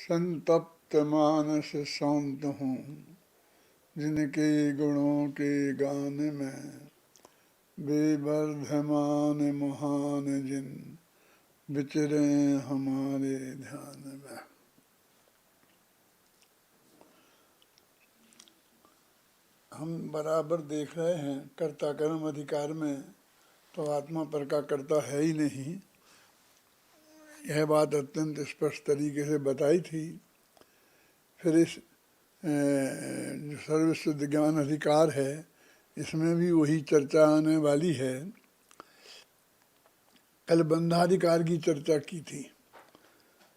संतप्त मानस शांत हूँ, जिनके गुणों के गान में बेवर्धमान महान जिन विचरे हमारे ध्यान में। हम बराबर देख रहे हैं कर्ता कर्म अधिकार में तो आत्मा पर का कर्ता है ही नहीं। यह बात अत्यंत स्पष्ट तरीके से बताई थी। फिर इस जो सर्वसिद्ध ज्ञान अधिकार है, इसमें भी वही चर्चा आने वाली है। कल बंधाधिकार की चर्चा की थी,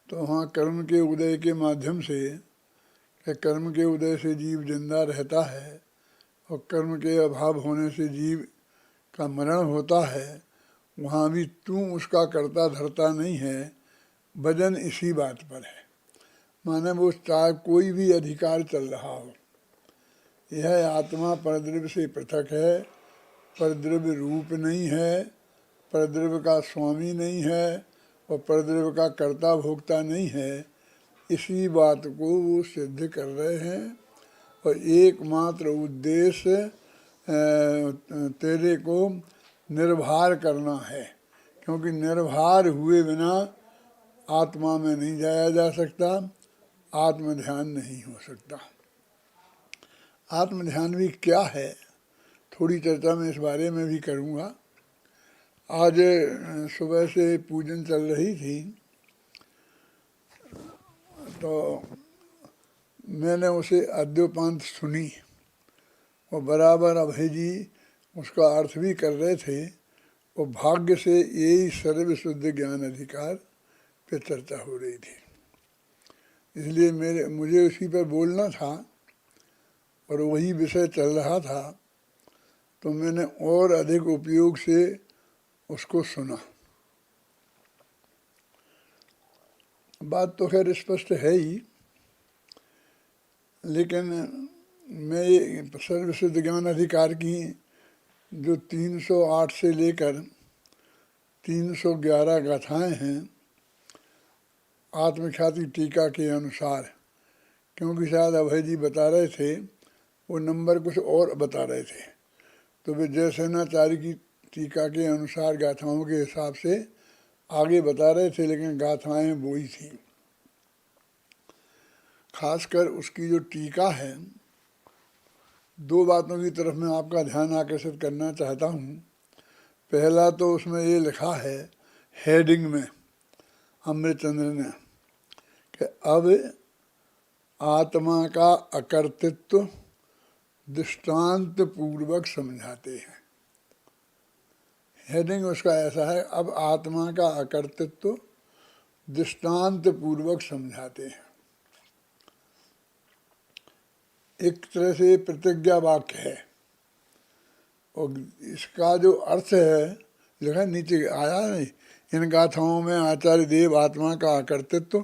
तो वहाँ कर्म के उदय के माध्यम से, कर्म के उदय से जीव जिंदा रहता है और कर्म के अभाव होने से जीव का मरण होता है। वहाँ भी तू उसका कर्ता धरता नहीं है। वजन इसी बात पर है, माने वो चाहे कोई भी अधिकार चल रहा हो, यह आत्मा परद्रव्य से पृथक है, परद्रव्य रूप नहीं है, परद्रव्य का स्वामी नहीं है और परद्रव्य का कर्ता भोक्ता नहीं है। इसी बात को वो सिद्ध कर रहे हैं और एकमात्र उद्देश्य तेरे को निर्भर करना है, क्योंकि निर्भर हुए बिना आत्मा में नहीं जाया जा सकता, आत्म ध्यान नहीं हो सकता। आत्म ध्यान भी क्या है, थोड़ी चर्चा मैं इस बारे में भी करूँगा। आज सुबह से पूजन चल रही थी तो मैंने उसे अद्योपांत सुनी और बराबर अभय जी उसका अर्थ भी कर रहे थे। और भाग्य से यही सर्वशुद्ध ज्ञान अधिकार पे चर्चा हो रही थी, इसलिए मुझे उसी पर बोलना था और वही विषय चल रहा था, तो मैंने और अधिक उपयोग से उसको सुना। बात तो खैर स्पष्ट है ही, लेकिन मैं सर्वसिद्ध ज्ञान अधिकार की जो 308 से लेकर 311 गाथाएं हैं आत्मख्याति टीका के अनुसार, क्योंकि शायद अभय जी बता रहे थे, वो नंबर कुछ और बता रहे थे, तो वे जयसेनाचार्य की टीका के अनुसार गाथाओं के हिसाब से आगे बता रहे थे, लेकिन गाथाएं वो ही थी। खासकर उसकी जो टीका है, दो बातों की तरफ मैं आपका ध्यान आकर्षित करना चाहता हूँ। पहला तो उसमें ये लिखा है हेडिंग में अमृतचंद्र ने कि अब आत्मा का अकर्तृत्व दृष्टांत पूर्वक समझाते हैं। हेडिंग उसका ऐसा है, अब आत्मा का अकर्तृत्व दृष्टांत पूर्वक समझाते हैं। एक तरह से प्रतिज्ञा वाक्य है और इसका जो अर्थ है लिखा नीचे आया नहीं, इन गाथाओं में आचार्य देव आत्मा का अकर्तृत्व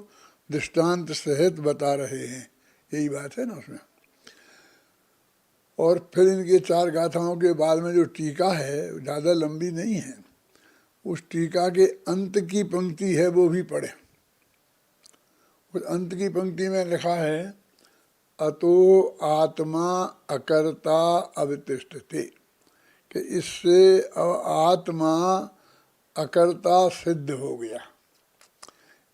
दृष्टांत सहित बता रहे हैं, यही बात है ना उसमें। और फिर इनके 4 गाथाओं के बाद में जो टीका है ज़्यादा लंबी नहीं है, उस टीका के अंत की पंक्ति है वो भी पढ़े। उस अंत की पंक्ति में लिखा है अतो आत्मा अकर्ता अवतिष्ठते, कि इससे आत्मा अकर्ता सिद्ध हो गया।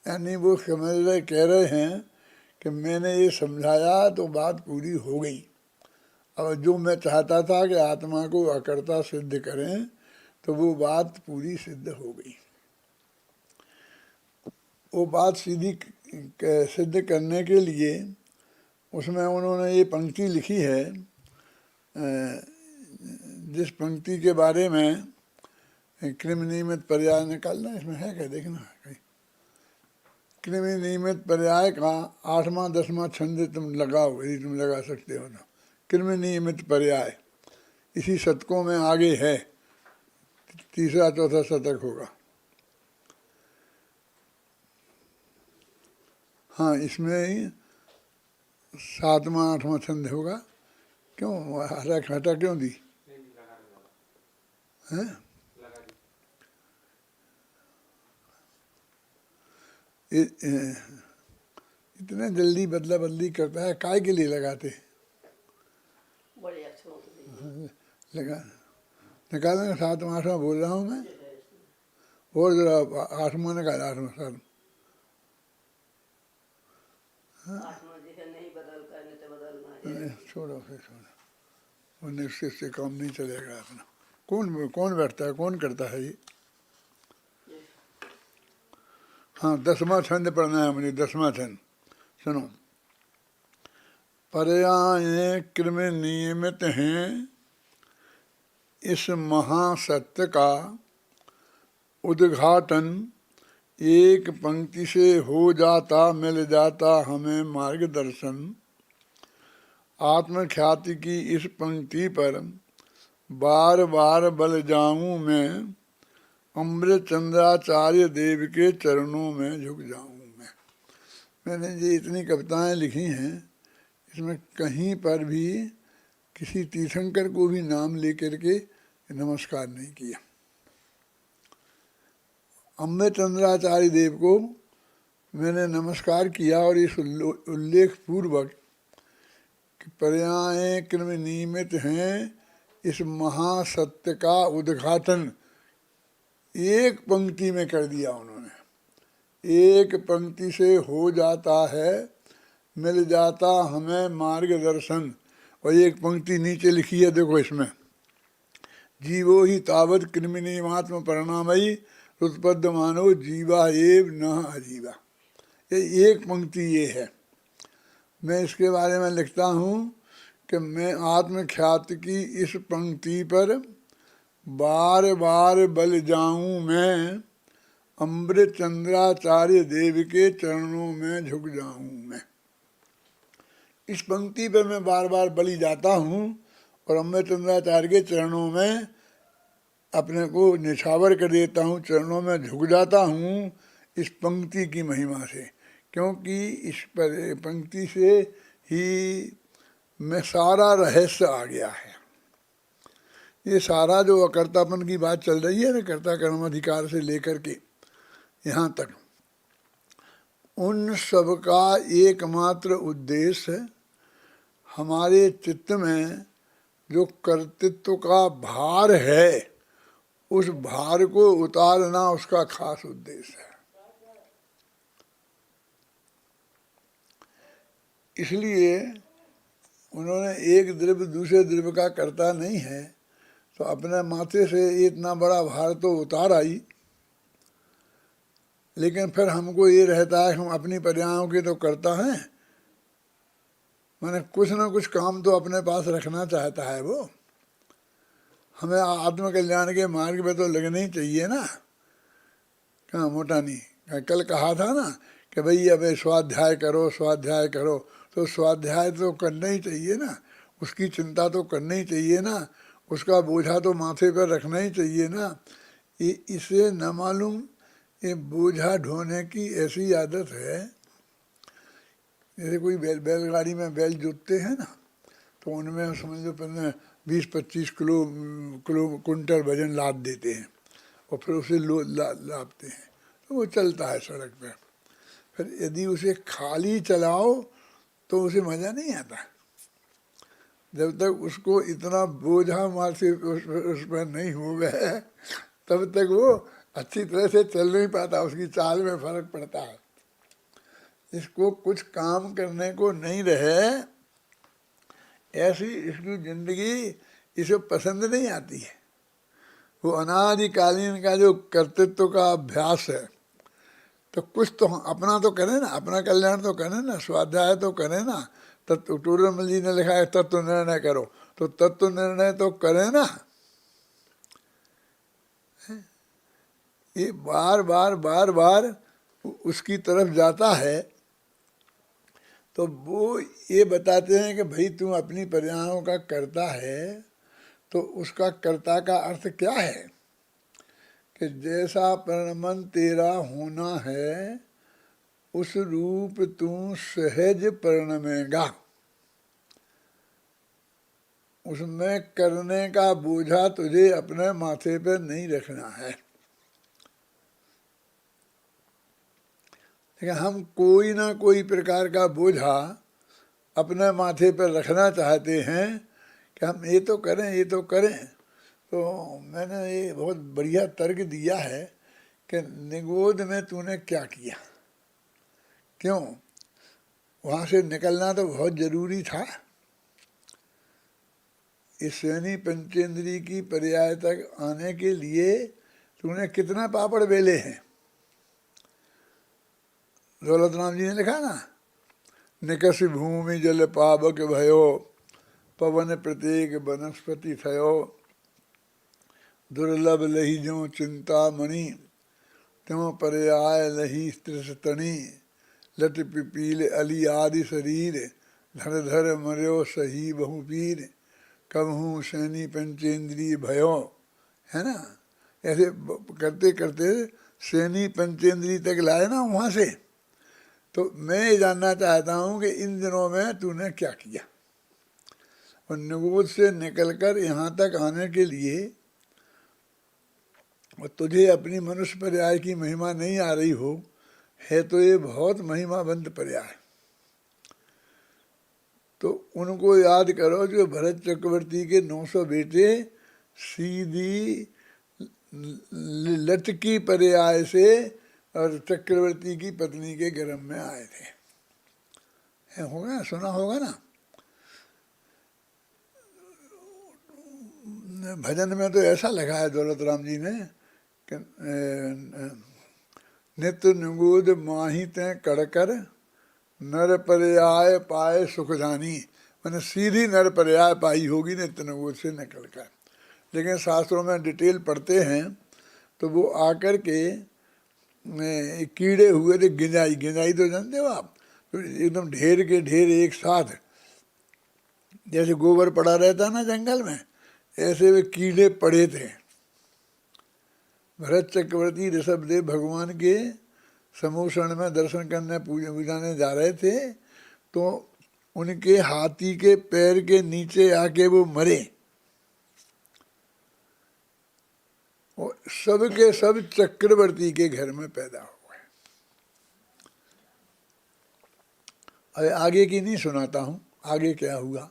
यानी वो समझ रहे, कह रहे हैं कि मैंने ये समझाया तो बात पूरी हो गई। अब जो मैं चाहता था कि आत्मा को अकर्ता सिद्ध करें, तो वो बात पूरी सिद्ध हो गई। वो बात सीधी सिद्ध करने के लिए उसमें उन्होंने ये पंक्ति लिखी है, जिस पंक्ति के बारे में कृमि नियमित पर्याय निकालना, इसमें है क्या देखना कहीं। कृमि नियमित पर्याय का 8वां 10वां छंद तुम लगाओ, यदि तुम लगा सकते हो तो। कृमि नियमित पर्याय इसी शतकों में आगे है, 3रा 4था शतक होगा। हाँ, इसमें 7वां 8वां छंद होगा। क्यों हटा क्यों दी है? इतने जल्दी बदला बदली करता है, काय के लिए लगाते हैं? बड़े अक्षरों से लगा निकालने का 7वां 8वां बोल रहा हूँ मैं, और जरा 8वां निकाल, 8वां 7वां। आत्मा जिसे नहीं बदल कर नित्य बदलना है। छोड़ो फिर, छोड़ो, वो निश्चित से काम नहीं चलेगा अपना। कौन कौन बैठता है, कौन करता है ये? हाँ, 10वां छंद पढ़ना है मुझे, 10वां छंद सुनो। पर्याय क्रम नियमित हैं इस महासत्य का उद्घाटन, एक पंक्ति से हो जाता, मिल जाता हमें मार्गदर्शन। आत्मख्याति की इस पंक्ति पर बार बार बल जाऊं मैं, अमृत चंद्राचार्य देव के चरणों में झुक जाऊं मैं। मैंने ये इतनी कविताएं लिखी हैं, इसमें कहीं पर भी किसी तीर्थंकर को भी नाम लेकर के नमस्कार नहीं किया। अमृत चंद्राचार्य देव को मैंने नमस्कार किया, और इस उल्लेख पूर्वक कि पर्याय क्रम नियमित हैं इस महासत्य का उद्घाटन एक पंक्ति में कर दिया उन्होंने। एक पंक्ति से हो जाता है, मिल जाता हमें मार्गदर्शन। और एक पंक्ति नीचे लिखी है, देखो इसमें, जीवो ही तावत कृमिनीमात्म परिणामयी रुत्पद्द मानो जीवा एव न अजीवा। ये एक पंक्ति ये है। मैं इसके बारे में लिखता हूँ कि मैं आत्मख्याति की इस पंक्ति पर बार बार बल जाऊं मैं, अमृत चंद्राचार्य देव के चरणों में झुक जाऊं मैं। इस पंक्ति पर मैं बार बार बलि जाता हूँ और अमृत चंद्राचार्य के चरणों में अपने को निछावर कर देता हूँ, चरणों में झुक जाता हूँ इस पंक्ति की महिमा से। क्योंकि इस पर पंक्ति से ही में सारा रहस्य आ गया है। ये सारा जो अकर्तापन की बात चल रही है ना, कर्ता कर्म अधिकार से लेकर के यहाँ तक, उन सब का एकमात्र उद्देश्य हमारे चित्त में जो कर्तृत्व का भार है, उस भार को उतारना उसका खास उद्देश्य है। इसलिए उन्होंने एक द्रव्य दूसरे द्रव्य का कर्ता नहीं है, तो अपने माथे से इतना बड़ा भार तो उतारा ही, लेकिन फिर हमको ये रहता है हम अपनी पर्यायों के तो करता हैं, माने कुछ ना कुछ काम तो अपने पास रखना चाहता है वो। हमें आत्मकल्याण के मार्ग में तो लगना ही चाहिए ना। कहाँ मोटा नहीं, कल कहा था ना कि भाई अब स्वाध्याय करो, स्वाध्याय करो, तो स्वाध्याय तो करना ही चाहिए ना, उसकी चिंता तो करना ही चाहिए ना, उसका बोझा तो माथे पर रखना ही चाहिए ना। इसे न मालूम ये बोझा ढोने की ऐसी आदत है, जैसे कोई बैलगाड़ी में बैल जोतते हैं ना, तो उनमें समझ लो 20-25 किलो कुंटल वजन लाद देते हैं और फिर उसे लादते हैं, तो वो चलता है सड़क पर। फिर यदि उसे खाली चलाओ तो उसे मज़ा नहीं आता। जब तक उसको इतना बोझा माथे उस पर नहीं हो गया तब तक वो अच्छी तरह से चल नहीं पाता, उसकी चाल में फर्क पड़ता है। इसको कुछ काम करने को नहीं रहे, ऐसी इसकी जिंदगी इसे पसंद नहीं आती है। वो अनादिकालीन का जो कर्तृत्व का अभ्यास है, तो कुछ तो अपना तो करें ना, अपना कल्याण तो करें ना, स्वाध्याय तो करें ना। तत्व टूरमल जी ने लिखा है तत्व निर्णय करो, तो तत्व निर्णय तो करें ना। ये बार बार बार बार उसकी तरफ जाता है, तो वो ये बताते हैं कि भाई तू अपनी पर्यायों का कर्ता है, तो उसका कर्ता का अर्थ क्या है कि जैसा परिणमन तेरा होना है उस रूप तू सहज परिणमेगा। उसमें करने का बोझा तुझे अपने माथे पर नहीं रखना है। लेकिन हम कोई ना कोई प्रकार का बोझा अपने माथे पर रखना चाहते हैं कि हम ये तो करें, ये तो करें। तो मैंने ये बहुत बढ़िया तर्क दिया है कि निगोद में तूने क्या किया, क्यों? वहाँ से निकलना तो बहुत जरूरी था। इस श्रेणी पंचेंद्री की पर्याय तक आने के लिए तूने कितना पापड़ बेले हैं। दौलत राम जी ने लिखा ना, निकस भूमि जल पावक भयो, पवन प्रत्येक वनस्पति थयो, दुर्लभ लही जो चिंतामणि, त्यों पर्याय लही तृषतनी, लट पिपील अली आदि शरीर, धर धर मर्यो सही बहुपीर, कबहू सैनी पंचेंद्रिय भयो। है ना, ऐसे करते करते सैनी पंचेंद्रिय तक लाए ना वहाँ से। तो मैं ये जानना चाहता हूँ कि इन दिनों में तूने क्या किया, और निगोद से निकलकर यहाँ तक आने के लिए, और तुझे अपनी मनुष्य पर्याय की महिमा नहीं आ रही हो, है तो ये बहुत महिमावंत पर्याय। तो उनको याद करो जो भरत चक्रवर्ती के 900 बेटे सीधी लटकी पर्याय से और चक्रवर्ती की पत्नी के गर्भ में आए थे। होगा, सुना होगा ना। भजन में तो ऐसा लिखा है दौलत राम जी ने कि नित्य निगूद माही ते कड़कर, नर पर्याय पाए सुख जानी। मैंने सीधी नर पर्याय पाई होगी नित्य निगूद से निकल कर। लेकिन शास्त्रों में डिटेल पढ़ते हैं तो वो आकर के कीड़े हुए थे, गिंजाई। गिंजाई तो जानते हो आप, तो एकदम ढेर के ढेर एक साथ, जैसे गोबर पड़ा रहता ना जंगल में, ऐसे वे कीड़े पड़े थे। भरत चक्रवर्ती ऋषभदेव भगवान के समूषण में दर्शन करने पूजाने जा रहे थे, तो उनके हाथी के पैर के नीचे आके वो मरे, और सब के सब चक्रवर्ती के घर में पैदा हो गए। अरे आगे की नहीं सुनाता हूँ, आगे क्या हुआ,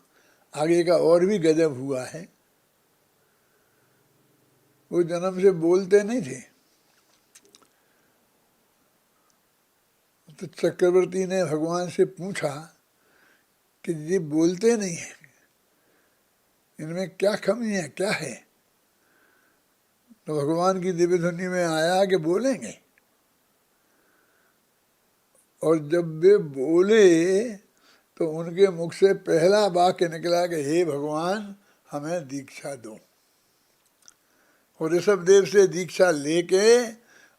आगे का और भी गजब हुआ है। वो जन्म से बोलते नहीं थे, तो चक्रवर्ती ने भगवान से पूछा कि ये बोलते नहीं है, इनमें क्या कमी है, क्या है? तो भगवान की दिव्य ध्वनि में आया कि बोलेंगे। और जब वे बोले तो उनके मुख से पहला वाक्य निकला कि हे भगवान हमें दीक्षा दो। और ऋषभदेव से दीक्षा लेके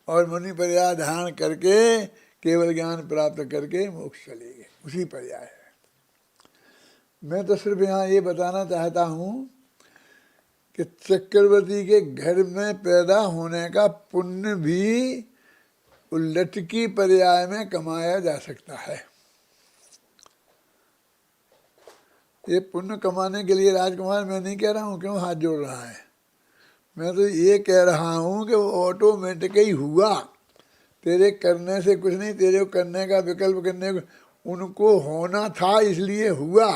और मुनि पर्याय धारण करके केवल ज्ञान प्राप्त करके मोक्ष चले गए। उसी पर्याय है। मैं तो सिर्फ यहाँ ये बताना चाहता हूँ कि चक्रवर्ती के घर में पैदा होने का पुण्य भी लटकी पर्याय में कमाया जा सकता है। ये पुण्य कमाने के लिए राजकुमार मैं नहीं कह रहा हूँ क्यों हाथ जोड़ रहा है, मैं तो ये कह रहा हूँ कि वो ऑटोमेटिक ही हुआ, तेरे करने से कुछ नहीं, तेरे को करने का विकल्प करने को, उनको होना था इसलिए हुआ,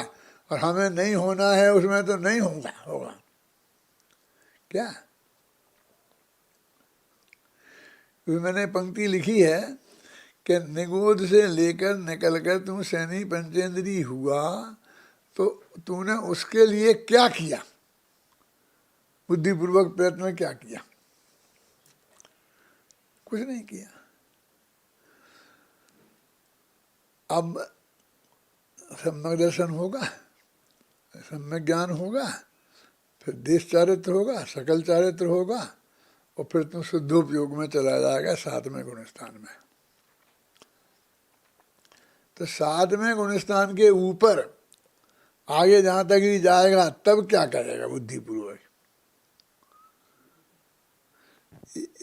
और हमें नहीं होना है उसमें तो नहीं होगा क्या? मैंने पंक्ति लिखी है कि निगोद से लेकर निकलकर तू सैनी पंचेंद्री हुआ, तो तूने उसके लिए क्या किया, बुद्धिपूर्वक प्रयत्न में क्या किया? कुछ नहीं किया। अब सम्यक दर्शन होगा, सम्यक ज्ञान होगा, फिर देश चारित्र होगा, सकल चारित्र होगा, और फिर तुम शुद्धोपयोग में चला जाएगा 7वें गुणस्थान में। तो 7वें गुणस्थान के ऊपर आगे जहां तक ही जाएगा तब क्या करेगा बुद्धिपूर्वक?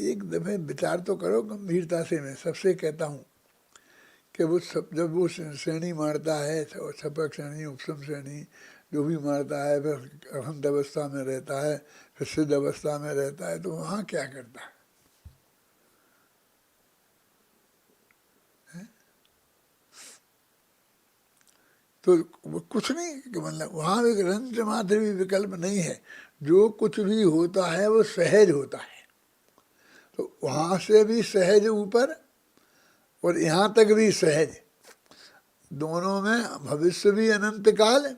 एक दफे विचार तो करो गंभीरता से। मैं सबसे कहता हूँ कि वो सब जब वो श्रेणी मारता है, छपक श्रेणी, उपसम श्रेणी जो भी मारता है, फिर अहंत अवस्था में रहता है, फिर सिद्ध अवस्था में रहता है, तो वहाँ क्या करता है? तो वो कुछ नहीं, मतलब वहाँ एक रंच मात्र भी विकल्प नहीं है। जो कुछ भी होता है वो सहज होता है। तो वहाँ से भी सहज ऊपर और यहाँ तक भी सहज, दोनों में भविष्य भी अनंत काल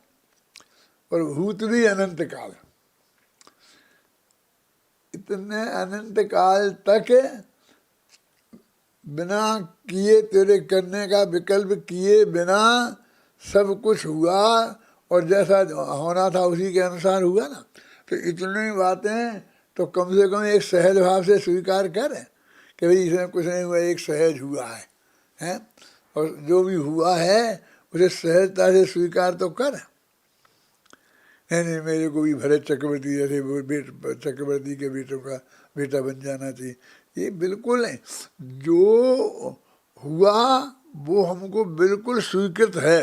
और भूत भी अनंत काल। इतने अनंत काल तक बिना किए तेरे करने का विकल्प किए बिना सब कुछ हुआ, और जैसा होना था उसी के अनुसार हुआ ना। तो इतनी बातें तो कम से कम एक सहज भाव से स्वीकार कर कि भाई इसमें कुछ नहीं हुआ, एक सहज हुआ है, हैं? और जो भी हुआ है उसे सहजता से स्वीकार तो कर। नहीं मेरे को भी भरत चक्रवर्ती जैसे चक्रवर्ती के बेटों का बेटा बन जाना चाहिए, ये बिल्कुल नहीं। जो हुआ वो हमको बिल्कुल स्वीकृत है,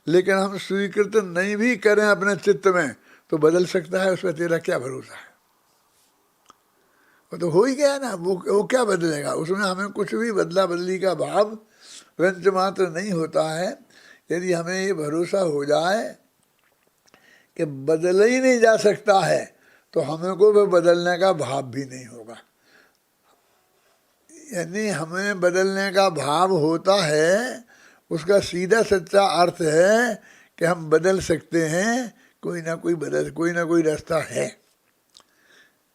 लेकिन हम स्वीकृत नहीं भी करें अपने चित्त में तो बदल सकता है, उसमें तेरा क्या भरोसा है? वो तो हो ही गया ना, वो क्या बदलेगा? उसमें हमें कुछ भी बदला बदली का भाव रंच मात्र नहीं होता है। यदि हमें ये भरोसा हो जाए कि बदल ही नहीं जा सकता है तो हमें को भी बदलने का भाव भी नहीं होगा। यानी हमें बदलने का भाव होता है, उसका सीधा सच्चा अर्थ है कि हम बदल सकते हैं, कोई ना कोई रास्ता है।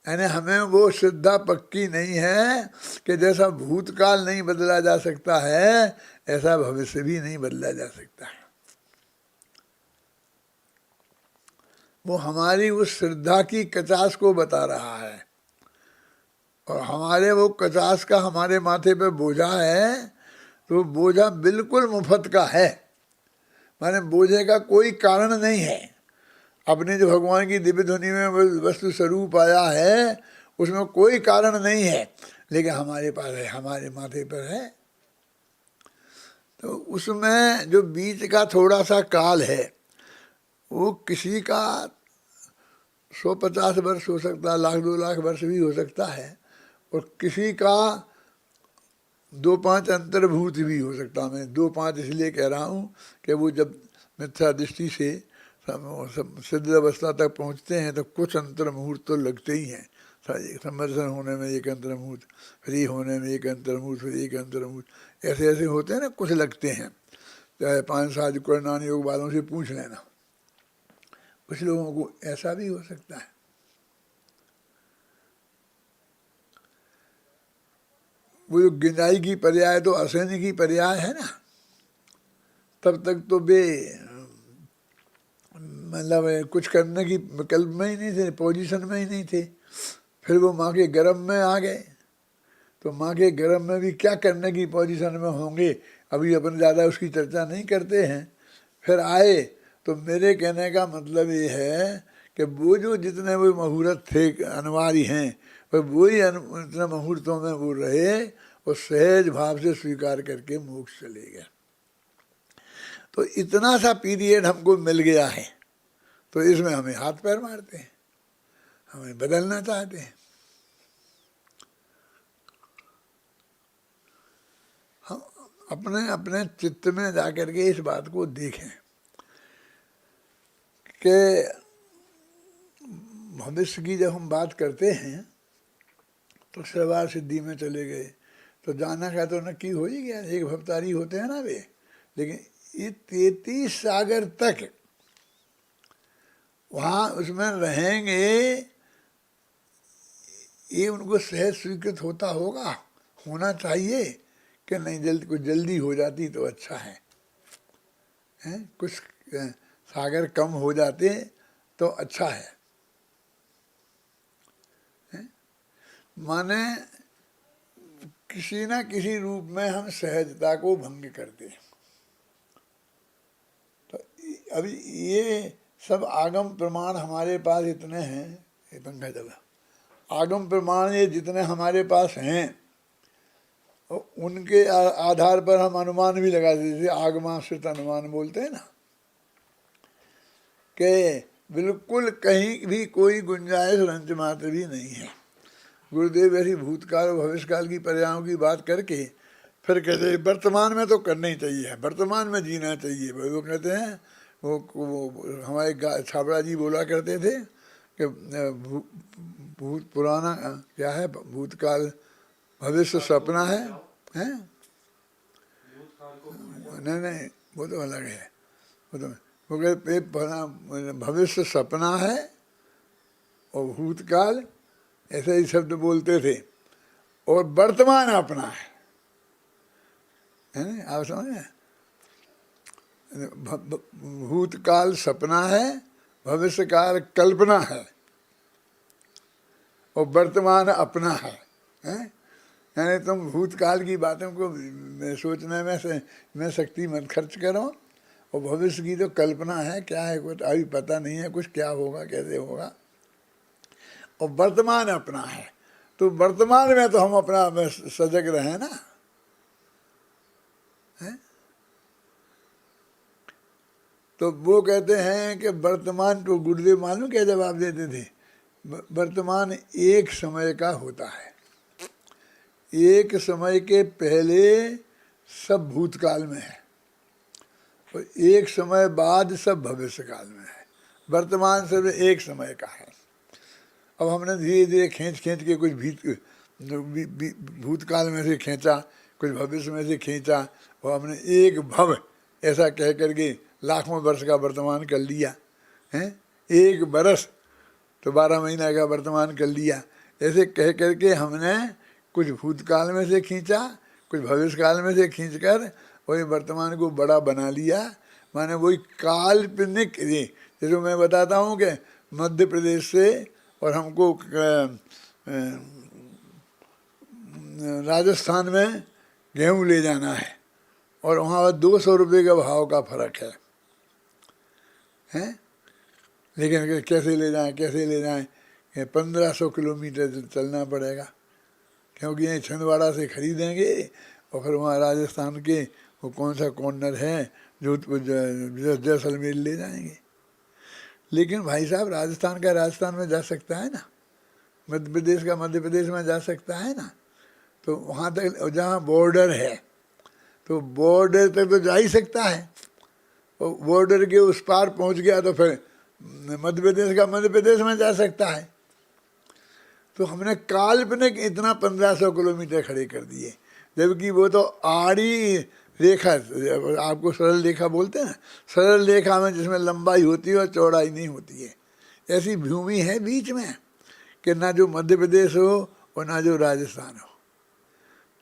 यानी हमें वो श्रद्धा पक्की नहीं है कि जैसा भूतकाल नहीं बदला जा सकता है ऐसा भविष्य भी नहीं बदला जा सकता है। वो हमारी उस श्रद्धा की कचास को बता रहा है, और हमारे वो कचास का हमारे माथे पे बोझा है, तो बोझा बिल्कुल मुफ्त का है। माने बोझे का कोई कारण नहीं है। अपने जो भगवान की दिव्य ध्वनि में वस्तु स्वरूप आया है उसमें कोई कारण नहीं है, लेकिन हमारे पास है, हमारे माथे पर है। तो उसमें जो बीच का थोड़ा सा काल है वो किसी का 150 वर्ष हो सकता है, 1,00,000 2,00,000 वर्ष भी हो सकता है, और किसी का 2-5 अंतर्भूत भी हो सकता है। मैं 2-5 इसलिए कह रहा हूँ कि वो जब मिथ्या दृष्टि से सिद्ध अवस्था तक पहुँचते हैं तो कुछ अंतर मुहूर्त तो लगते ही हैं। समर्शन होने में एक अंतर मुहूर्त, फ्री होने में एक अंतर मुहूर्त, फिर एक अंतर मुहूर्त, ऐसे ऐसे होते हैं ना, कुछ लगते हैं। चाहे 5 साल कुरान योग वालों से पूछ लेना, कुछ लोगों को ऐसा भी हो सकता है। वो जो गिनाई की पर्याय तो असहनी की पर्याय है ना, तब तक तो मतलब कुछ करने की विकल्प में ही नहीं थे, पोजीशन में ही नहीं थे। फिर वो माँ के गर्भ में आ गए, तो माँ के गर्भ में भी क्या करने की पोजीशन में होंगे, अभी अपन ज़्यादा उसकी चर्चा नहीं करते हैं। फिर आए, तो मेरे कहने का मतलब ये है कि वो जो जितने वो मुहूर्त थे अनिवार्य हैं, पर वही इतने मुहूर्तों में वो रहे और सहज भाव से स्वीकार करके मोक्ष चले गए। तो इतना सा पीरियड हमको मिल गया है, तो इसमें हमें हाथ पैर मारते हैं, हमें बदलना चाहते हैं। हम अपने अपने चित्त में जाकर के इस बात को देखें कि भविष्य की जब हम बात करते हैं तो सर्वार सिद्धि में चले गए, तो जाना का तो नक्की हो ही गया, एक भवतारी होते हैं ना वे। लेकिन ये 33 सागर तक वहाँ उसमें रहेंगे, ये उनको सहज स्वीकृत होता होगा, होना चाहिए कि नहीं? कुछ जल्दी हो जाती तो अच्छा है, हैं? कुछ सागर कम हो जाते तो अच्छा है, हैं? माने किसी ना किसी रूप में हम सहजता को भंग करते हैं। तो अभी ये सब आगम प्रमाण हमारे पास इतने हैं, ये पंखा चला, आगम प्रमाण ये जितने हमारे पास हैं उनके आधार पर हम अनुमान भी लगा देते, जैसे आगमाश्रित अनुमान बोलते हैं ना, कि बिल्कुल कहीं भी कोई गुंजाइश रंच मात्र भी नहीं है। गुरुदेव ऐसी भूतकाल और भविष्यकाल की पर्यायों की बात करके फिर कहते हैं वर्तमान में तो करना ही चाहिए, वर्तमान में जीना चाहिए। वो कहते हैं वो हमारे छाबड़ा जी बोला करते थे कि भूत पुराना क्या है, भूतकाल भविष्य सपना है, हैं? नहीं नहीं, वो तो अलग है। वो कहते भविष्य सपना है और भूतकाल ऐसे ही शब्द बोलते थे, और वर्तमान अपना है ना? आप समझ? भूतकाल सपना है, भविष्यकाल कल्पना है, और वर्तमान अपना है, हैं? यानी तुम भूतकाल की बातों को सोचने में शक्ति मत खर्च करो, और भविष्य की तो कल्पना है, क्या है कुछ अभी पता नहीं है, कुछ क्या होगा कैसे होगा, और वर्तमान अपना है। तो वर्तमान में तो हम अपना सजग रहे ना, है? तो वो कहते हैं कि वर्तमान को गुरुदेव मालूम क्या जवाब देते थे, वर्तमान एक समय का होता है, एक समय के पहले सब भूतकाल में है, और एक समय बाद सब भविष्य काल में है। वर्तमान सिर्फ एक समय का है। अब हमने धीरे धीरे खींच के कुछ भूतकाल में से खींचा, कुछ भविष्य में से खींचा, और हमने एक भव ऐसा कह करके लाखों वर्ष का वर्तमान कर लिया है। एक बरस तो 12 महीना का वर्तमान कर लिया। ऐसे कह करके हमने कुछ भूतकाल में से खींचा, कुछ भविष्य काल में से खींचकर वही वर्तमान को बड़ा बना लिया। माने वही काल्पनिक, जैसे मैं बताता हूँ कि मध्य प्रदेश से और हमको राजस्थान में गेहूँ ले जाना है, और वहाँ 200 रुपये का भाव का फर्क है, हैं? लेकिन कैसे ले जाएं 1500 किलोमीटर चलना पड़ेगा, क्योंकि यहीं छिंदवाड़ा से खरीदेंगे और फिर वहाँ राजस्थान के वो कौन सा कॉर्नर है जोधपुर जैसलमेर ले जाएंगे। लेकिन भाई साहब राजस्थान का राजस्थान में जा सकता है ना, मध्य प्रदेश का मध्य प्रदेश में जा सकता है ना। तो वहाँ तक जहाँ बॉर्डर है तो बॉर्डर तक तो जा ही सकता है, और बॉर्डर के उस पार पहुँच गया तो फिर मध्य प्रदेश का मध्य प्रदेश में जा सकता है। तो हमने काल्पनिक इतना 1500 किलोमीटर खड़े कर दिए, जबकि वो तो आड़ी रेखा, आपको सरल रेखा बोलते हैं ना, सरल रेखा में जिसमें लंबाई होती है और चौड़ाई नहीं होती है, ऐसी भूमि है बीच में कि ना जो मध्य प्रदेश हो और ना जो राजस्थान हो,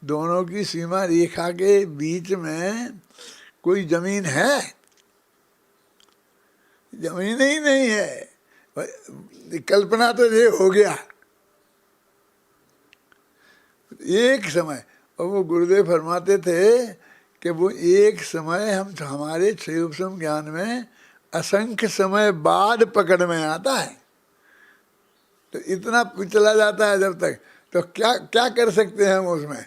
दोनों की सीमा रेखा के बीच में कोई जमीन है? जमीन ही नहीं है। कल्पना तो ये हो गया एक समय। और वो गुरुदेव फरमाते थे कि वो एक समय हमारे क्षयोपम ज्ञान में असंख्य समय बाद पकड़ में आता है। तो इतना चला जाता है जब तक, तो क्या क्या कर सकते हैं हम उसमें,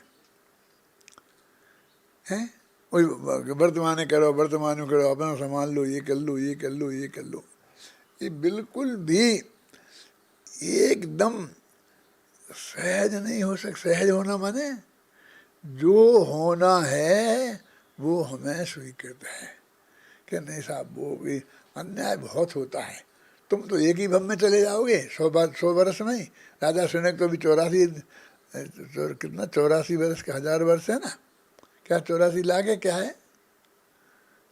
हैं? वर्तमान करो, वर्तमान में करो, अपना संभाल लो, ये कर लो, ये कर लो, ये कर लो। ये बिल्कुल भी एकदम सहज नहीं हो सकता। सहज होना माने जो होना है वो हमें स्वीकृत है कि नहीं साहब, वो भी अन्याय बहुत होता है। तुम तो एक ही भव में चले जाओगे 100 वर्ष में ही। राजा सुनक तो भी 84 वर्ष का 1000 वर्ष है ना, क्या 84 लाख है, क्या है,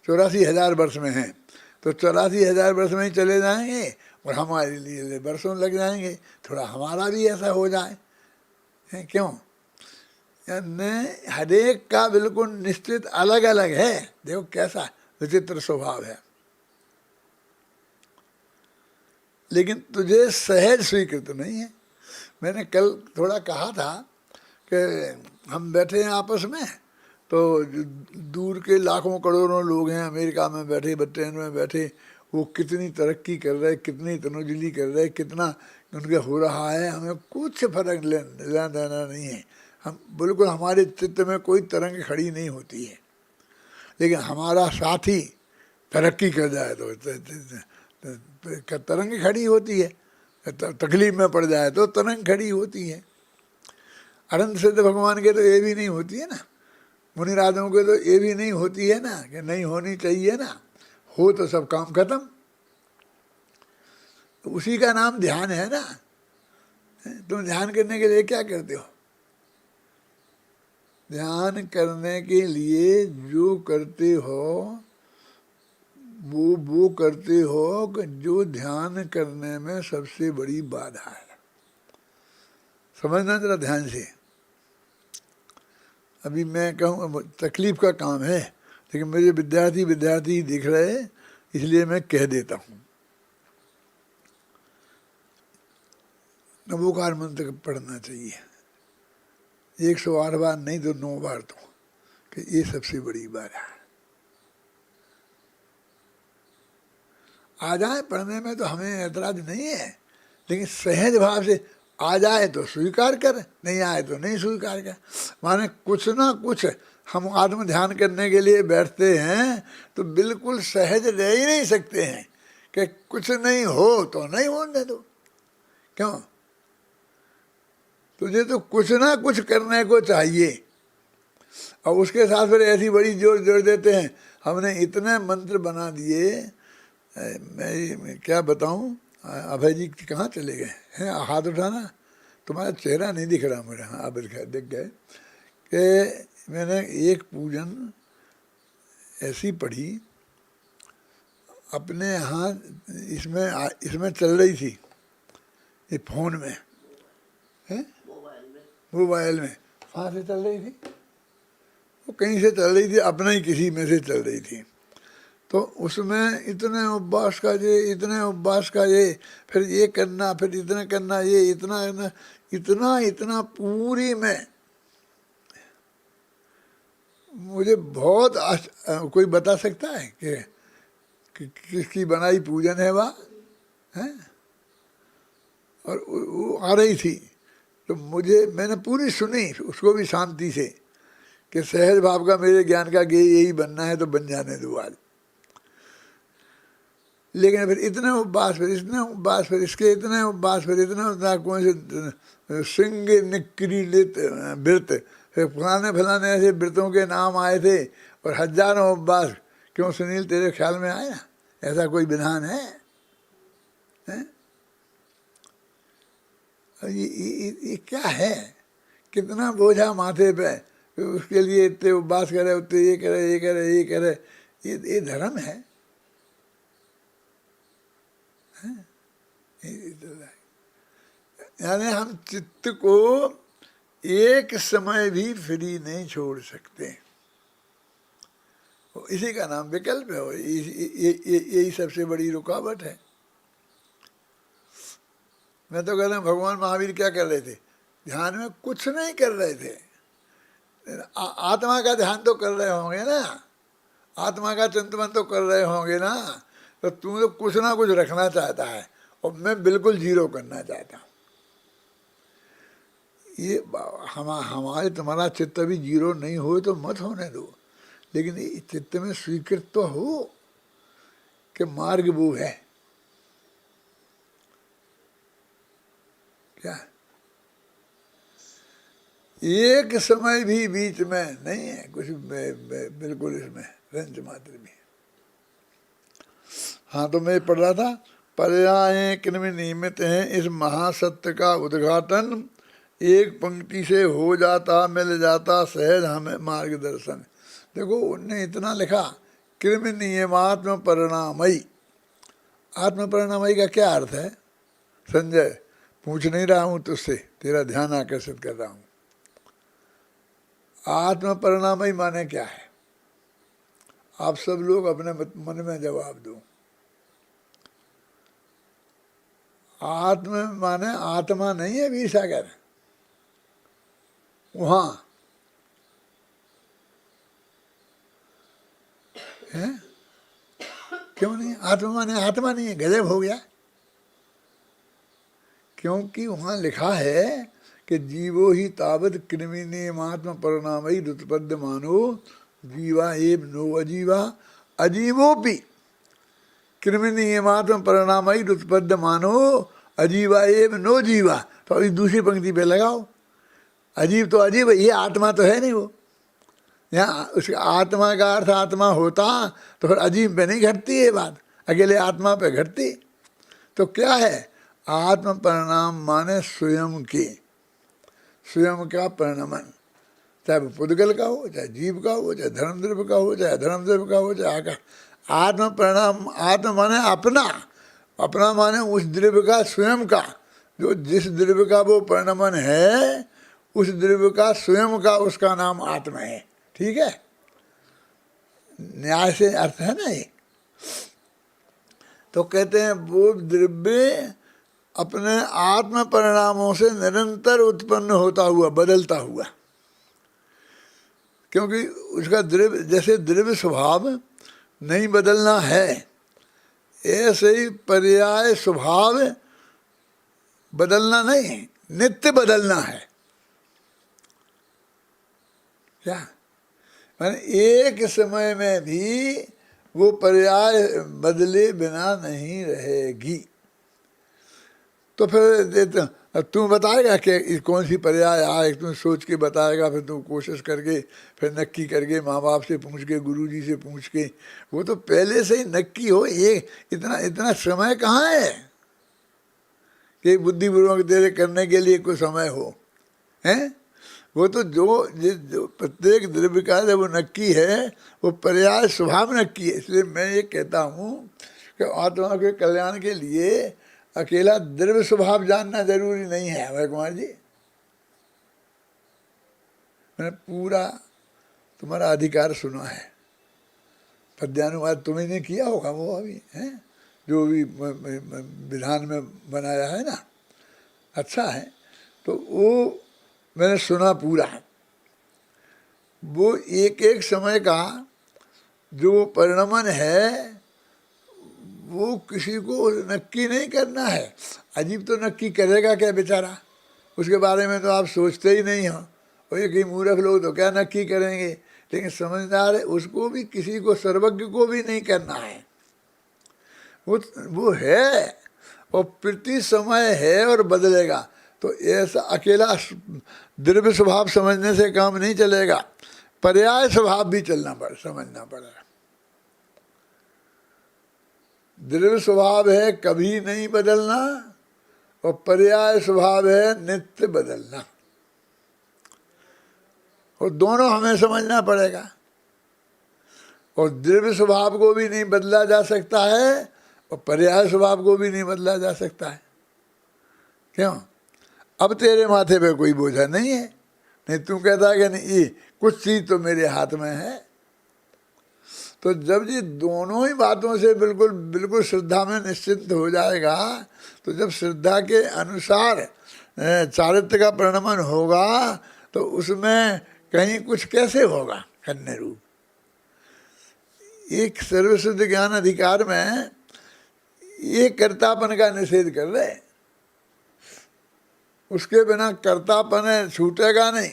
84,000 वर्ष में है। तो 84,000 वर्ष में ही चले जाएंगे और हमारे लिए वर्षों लग जाएंगे। थोड़ा हमारा भी ऐसा हो जाए, है क्यों? हर एक का बिल्कुल निश्चित अलग अलग है। देखो कैसा विचित्र स्वभाव है, लेकिन तुझे सहज स्वीकृत नहीं है। मैंने कल थोड़ा कहा था कि हम बैठे हैं आपस में, तो दूर के लाखों करोड़ों लोग हैं अमेरिका में बैठे, ब्रिटेन में बैठे, वो कितनी तरक्की कर रहे, कितनी तनुजली कर रहे, कितना उनके हो रहा है, हमें कुछ फर्क लेना देना नहीं है। हम बिल्कुल, हमारे चित्त में कोई तरंग खड़ी नहीं होती है। लेकिन हमारा साथी तरक्की कर जाए तो तरंग खड़ी होती है, तकलीफ में पड़ जाए तो तरंग खड़ी होती है। अनंत सिद्ध भगवान के तो ये भी नहीं होती है ना, मुनिराजों के तो ये भी नहीं होती है ना कि नहीं होनी चाहिए ना, हो तो सब काम खत्म। तो उसी का नाम ध्यान है ना। तुम ध्यान करने के लिए क्या करते हो? ध्यान करने के लिए जो करते हो वो करते हो कि जो ध्यान करने में सबसे बड़ी बाधा है। समझना जरा ध्यान से। अभी मैं कहूँ तकलीफ का काम है, लेकिन मेरे विद्यार्थी दिख रहे, इसलिए मैं कह देता हूँ। नमोकार मंत्र पढ़ना चाहिए 108 बार नहीं तो 9 बार, तो कि ये सबसे बड़ी बात है। आ जाए पढ़ने में तो हमें ऐतराज नहीं है, लेकिन सहज भाव से आ जाए तो स्वीकार कर, नहीं आए तो नहीं स्वीकार कर। माने कुछ ना कुछ हम आत्म ध्यान करने के लिए बैठते हैं तो बिल्कुल सहज रह ही नहीं सकते हैं कि कुछ नहीं हो तो नहीं होने दो। क्यों? तुझे तो कुछ ना कुछ करने को चाहिए। और उसके साथ फिर ऐसी बड़ी जोड़ देते हैं, हमने इतने मंत्र बना दिए। मैं क्या बताऊं, अभय जी कहाँ चले गए हैं? हाथ उठाना, तुम्हारा चेहरा नहीं दिख रहा मुझे। हाँ अब दिख गए कि मैंने एक पूजन ऐसी पढ़ी अपने यहाँ, इसमें चल रही थी, ये फोन में है, मोबाइल में कहाँ से चल रही थी, वो कहीं से चल रही थी, अपना ही किसी में से चल रही थी। तो उसमें इतने उपवास का ये, फिर ये करना, फिर इतना करना, ये इतना पूरी में मुझे बहुत कोई बता सकता है कि किसकी बनाई पूजन है वह है? और वो आ रही थी तो मैंने पूरी सुनी, उसको भी शांति से, कि सहज भाव का मेरे ज्ञान का गेय यही बनना है तो बन जाने दो आज। लेकिन फिर इतने उपवास, फिर इतने उपवास, फिर इसके इतने उपवास, फिर इतना कौन से सिंह निक्रिलित व्रत, फिर फलाने ऐसे व्रतों के नाम आए थे और हजारों उपवास। क्यों सुनील, तेरे ख्याल में आया ऐसा कोई विधान है? ये क्या है? कितना बोझा माथे पे, उसके लिए इतने उपवास करे, उतने ये करे, ये धर्म है? यानी हम चित्त को एक समय भी फ्री नहीं छोड़ सकते। इसी का नाम विकल्प है, यही सबसे बड़ी रुकावट है। मैं तो कहता हूँ भगवान महावीर क्या कर रहे थे? ध्यान में कुछ नहीं कर रहे थे, आत्मा का ध्यान तो कर रहे होंगे ना, आत्मा का चिंतन तो कर रहे होंगे ना। तो तू तो कुछ ना कुछ रखना चाहता है और मैं बिल्कुल जीरो करना चाहता हूँ। ये हमारे तुम्हारा चित्त अभी जीरो नहीं हो तो मत होने दो, लेकिन चित्त में स्वीकृत तो हो कि मार्ग वो है। क्या एक समय भी बीच में नहीं है कुछ, बिल्कुल इसमें रंज मात्र भी। हाँ तो मैं पढ़ रहा था, पर्याय किनमें नियमित हैं, इस महासत्य का उद्घाटन एक पंक्ति से हो जाता, मिल जाता सहज हमें मार्गदर्शन। देखो उनने इतना लिखा, कृमि नियमात्म परिणामयी। आत्म परिणामयी का क्या अर्थ है? संजय पूछ नहीं रहा हूँ तुझसे, तेरा ध्यान आकर्षित कर रहा हूँ। आत्म परिणामयी माने क्या है? आप सब लोग अपने मन में जवाब दो। आत्म माने आत्मा नहीं है वीर सागर, वहां है। क्यों नहीं? आत्मा माने आत्मा नहीं है, गजब हो गया। क्योंकि वहां लिखा है कि जीवो ही तावत कृमि नियमात्म परिणामयी रुत्पद्य मानो जीवा एव नो अजीवा अजीवोपि कृमि नियमात्म परिणामयी रुत्पद्य मानो अजीवा एव नो जीवा। तो अभी दूसरी पंक्ति पे लगाओ, अजीब तो अजीब है, ये आत्मा तो है नहीं वो। यहाँ उसके आत्मा का अर्थ आत्मा होता तो फिर अजीब पे नहीं घटती ये बात, अकेले आत्मा पे घटती। तो क्या है आत्म परिणाम माने स्वयं के, स्वयं का परिणमन, चाहे वो पुद्गल का हो, चाहे जीव का हो, चाहे धर्मद्रव्य का हो, चाहे अधर्मद्रव्य का हो, चाहे आकाश। आत्म परिणाम, आत्म माने अपना, अपना माने उस द्रव्य का स्वयं का, जो जिस द्रव्य का वो परिणमन है उस द्रव्य का स्वयं का उसका नाम आत्मा है। ठीक है, न्याय से अर्थ है ना ये। तो कहते हैं वो द्रव्य अपने आत्म परिणामों से निरंतर उत्पन्न होता हुआ, बदलता हुआ, क्योंकि उसका द्रव्य, जैसे द्रव्य स्वभाव नहीं बदलना है ऐसे ही पर्याय स्वभाव बदलना नहीं, नित्य बदलना है। क्या मैंने एक समय में भी वो पर्याय बदले बिना नहीं रहेगी। तो फिर तू बताएगा कि कौन सी पर्याय आए, तू सोच के बताएगा, फिर तू कोशिश करके, फिर नक्की करके, माँ बाप से पूछ के, गुरुजी से पूछ के, वो तो पहले से ही नक्की हो। ये इतना इतना समय कहाँ है कि बुद्धिपूर्वक तेरे करने के लिए कोई समय हो, हैं? वो तो जो प्रत्येक द्रव्य का जब वो नक्की है, वो पर्याय स्वभाव नक्की है। इसलिए मैं ये कहता हूँ कि आत्मा के कल्याण के लिए अकेला द्रव्य स्वभाव जानना जरूरी नहीं है। अभय कुमार जी, मैंने पूरा तुम्हारा अधिकार सुना है, पद्यानुवाद तुम्हें ने किया होगा वो अभी, हैं, जो भी विधान में बनाया है ना, अच्छा है। तो वो मैंने सुना पूरा। वो एक एक समय का जो परिणमन है वो किसी को नक्की नहीं करना है। अजीब तो नक्की करेगा क्या बेचारा, उसके बारे में तो आप सोचते ही नहीं हो। और ये कई मूर्ख लोग तो क्या नक्की करेंगे, लेकिन समझदार है उसको भी, किसी को सर्वज्ञ को भी नहीं करना है। वो है और प्रति समय है और बदलेगा। तो ऐसा अकेला द्रव्य स्वभाव समझने से काम नहीं चलेगा, पर्याय स्वभाव भी समझना पड़ेगा। द्रव्य स्वभाव है कभी नहीं बदलना और पर्याय स्वभाव है नित्य बदलना, और दोनों हमें समझना पड़ेगा। और द्रव्य स्वभाव को भी नहीं बदला जा सकता है और पर्याय स्वभाव को भी नहीं बदला जा सकता है। क्यों? अब तेरे माथे पे कोई बोझा नहीं है, नहीं तू कहता है कि नहीं ये कुछ चीज तो मेरे हाथ में है। तो जब ये दोनों ही बातों से बिल्कुल बिल्कुल श्रद्धा में निश्चिंत हो जाएगा, तो जब श्रद्धा के अनुसार चारित्र का परिणमन होगा तो उसमें कहीं कुछ कैसे होगा कन्या रूप। एक सर्वसिद्ध ज्ञान अधिकार में ये कर्तापन का निषेध कर रहे, उसके बिना कर्तापन छूटेगा नहीं।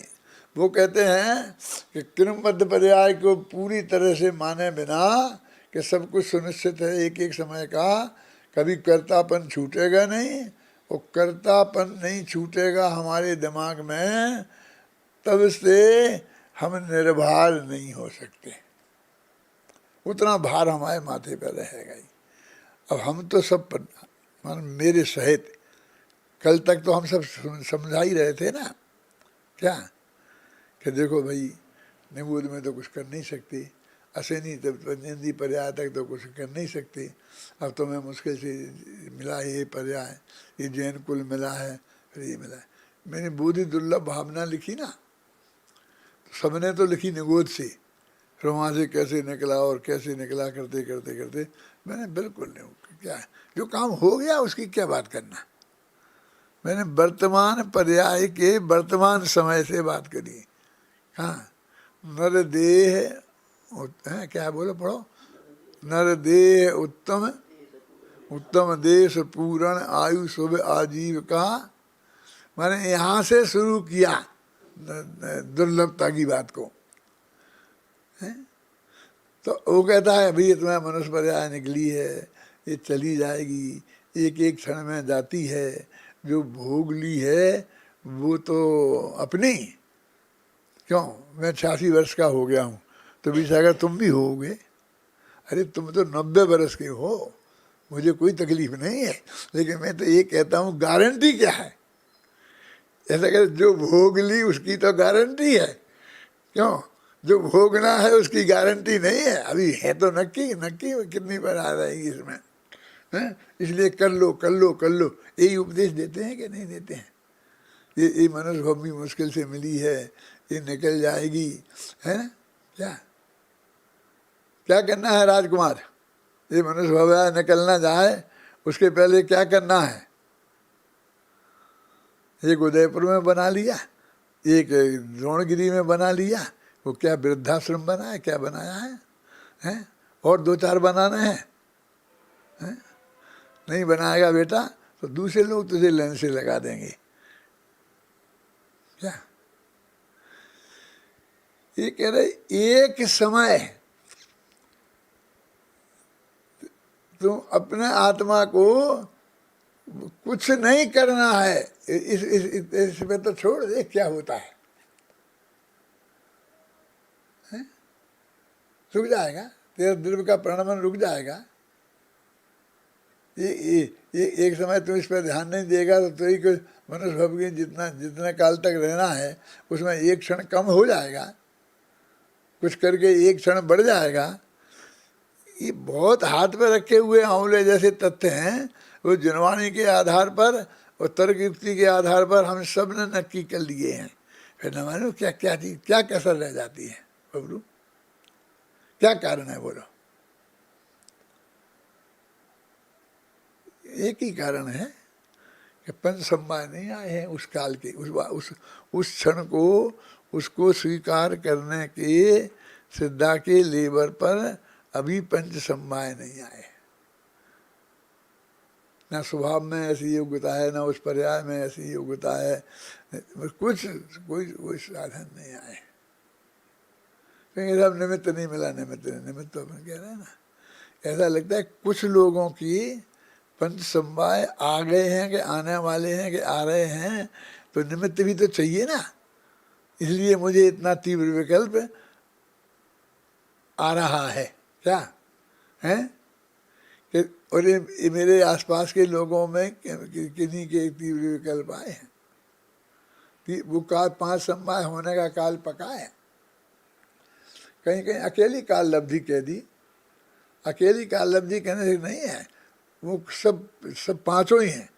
वो कहते हैं कि क्रमबद्ध पर्याय को पूरी तरह से माने बिना कि सब कुछ सुनिश्चित है एक एक समय का, कभी कर्तापन छूटेगा नहीं। और कर्तापन नहीं छूटेगा हमारे दिमाग में, तब से हम निर्भार नहीं हो सकते। उतना भार हमारे माथे पर रहेगा ही। अब हम तो सब मान मेरे सहित कल तक तो हम सब समझा ही रहे थे ना, क्या कि देखो भाई निबूद में तो कुछ कर नहीं सकती, असेनी पंजंदी पर्याय तक तो कुछ कर नहीं सकती। अब तो मैं मुश्किल से मिला ये पर्याय, ये जैन कुल मिला है, फिर ये मिला है। मैंने बोधि दुर्लभ भावना लिखी ना, तो सबने तो लिखी निगोद से, फिर वहाँ से कैसे निकला और कैसे निकला करते करते करते मैंने बिल्कुल नहीं, क्या है जो काम हो गया उसकी क्या बात करना। मैंने वर्तमान पर्याय के वर्तमान समय से बात करी। हाँ, नर देह है, क्या बोलो पढ़ो, नर देह उत्तम उत्तम देश पूर्ण आयु शुभ आजीव का। मैंने यहाँ से शुरू किया दुर्लभता की बात को, है? तो वो कहता है भाई तुम्हें मनुष्य पर्याय निकली है, ये चली जाएगी, एक एक क्षण में जाती है, जो भोग ली है वो तो अपनी, क्यों, मैं 86 वर्ष का हो गया हूँ, तो विशाखा तुम भी होगे। अरे तुम तो 90 वर्ष के हो, मुझे कोई तकलीफ नहीं है, लेकिन मैं तो ये कहता हूँ गारंटी क्या है? ऐसा कहते जो भोग ली उसकी तो गारंटी है, क्यों, जो भोगना है उसकी गारंटी नहीं है। अभी है तो नक्की नक्की कितनी बार आ रहेगी इसमें, हैं? इसलिए कर लो कर लो कर लो, यही उपदेश देते हैं कि नहीं देते हैं? ये मनुष्य भूमि मुश्किल से मिली है, ये निकल जाएगी, है ना? क्या क्या करना है राजकुमार? ये मनुष्य भव्य निकलना जाए उसके पहले क्या करना है? एक उदयपुर में बना लिया, एक द्रोणगिरी में बना लिया, वो क्या वृद्धाश्रम बना है, क्या बनाया है, हैं? और 2-4 बनाना है, हैं? नहीं बनाएगा बेटा तो दूसरे लोग तुझे लाइन से लगा देंगे। क्या ये कह रहे, एक समय तुम अपने आत्मा को कुछ नहीं करना है, इसमें तो छोड़ दे क्या होता है, हैं? रुक जाएगा तेरा द्रव्य का प्रणमन, रुक जाएगा। ये एक समय तुम इस पर ध्यान नहीं देगा तो तुझे कुछ मनुष्य भव की जितना काल तक रहना है उसमें एक क्षण कम हो जाएगा, कुछ करके एक क्षण बढ़ जाएगा। ये बहुत हाथ पे रखे हुए आंवले जैसे तथ्य हैं, वो जनवाणी के आधार पर और तर्क युक्ति के आधार पर हम सब ने नक्की कर लिए हैं। फिर न मानो क्या क्या चीज, क्या कसर रह जाती है बबलू? क्या कारण है बोलो? एक ही कारण है कि पंच सम्मान नहीं आए हैं उस काल के, उस क्षण को उसको स्वीकार करने के सिद्धा के लेवर पर अभी पंच सम्मान नहीं आए। ना स्वभाव में ऐसी योग्यता है, ना उस पर्याय में ऐसी योग्यता है, कोई साधन नहीं आए। कहीं सब निमित्त नहीं मिला, निमित्त तो अपन कह रहे हैं ना। ऐसा लगता है कुछ लोगों की पंच समवाय आ गए हैं कि आने वाले हैं कि आ रहे हैं, तो निमित्त भी तो चाहिए ना। इसलिए मुझे इतना तीव्र विकल्प आ रहा है, क्या है कि और ये मेरे आसपास के लोगों में किन्हीं के तीव्र विकल्प आए हैं। वो काल 5 समवाय होने का काल पका है। कहीं कहीं अकेली काल लब्धि कह दी, अकेली काल लब्धि कहने से नहीं है, वो सब पांचों ही हैं,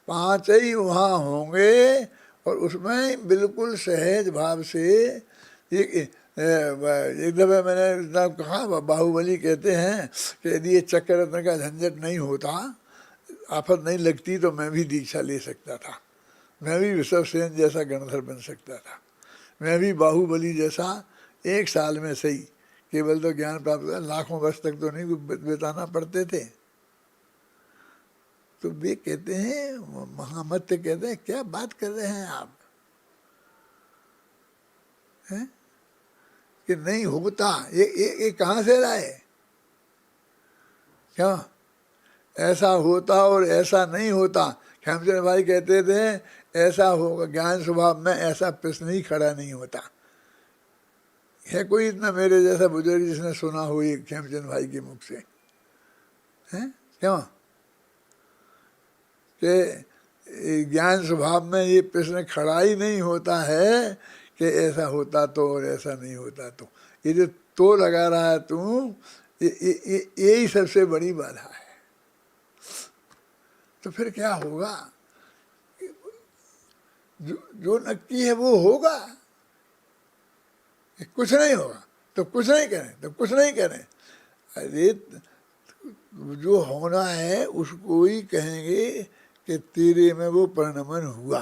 5 ही वहाँ होंगे और उसमें बिल्कुल सहज भाव से। एक दफ़े मैंने इतना कहा, बाहुबली कहते हैं कि यदि ये चक्र रत्न का झंझट नहीं होता, आफत नहीं लगती, तो मैं भी दीक्षा ले सकता था, मैं भी विश्वसेन जैसा गणधर बन सकता था, मैं भी बाहुबली जैसा 1 साल में सही केवल तो ज्ञान प्राप्त कर, लाखों वर्ष तक तो नहीं बिताना पड़ते थे। तो वे कहते हैं, महामत्य कहते हैं, क्या बात कर रहे हैं आप, हैं? कि नहीं होता, ये कहाँ से लाए? क्या ऐसा होता और ऐसा नहीं होता? खेमचंद भाई कहते थे ऐसा होगा, ज्ञान स्वभाव में ऐसा प्रश्न ही खड़ा नहीं होता। है कोई इतना मेरे जैसा बुजुर्ग जिसने सुना हो ये खेमचंद भाई के मुख से? हैं? क्यों कि ज्ञान स्वभाव में ये प्रश्न खड़ा ही नहीं होता है कि ऐसा होता तो और ऐसा नहीं होता तो। ये जो तो लगा रहा है तू, यही सबसे बड़ी बाधा है। तो फिर क्या होगा? जो नक्की है वो होगा, कुछ नहीं होगा तो कुछ नहीं करें, तो कुछ नहीं करें। अरे जो होना है उसको ही कहेंगे कि तेरे में वो परिणमन हुआ,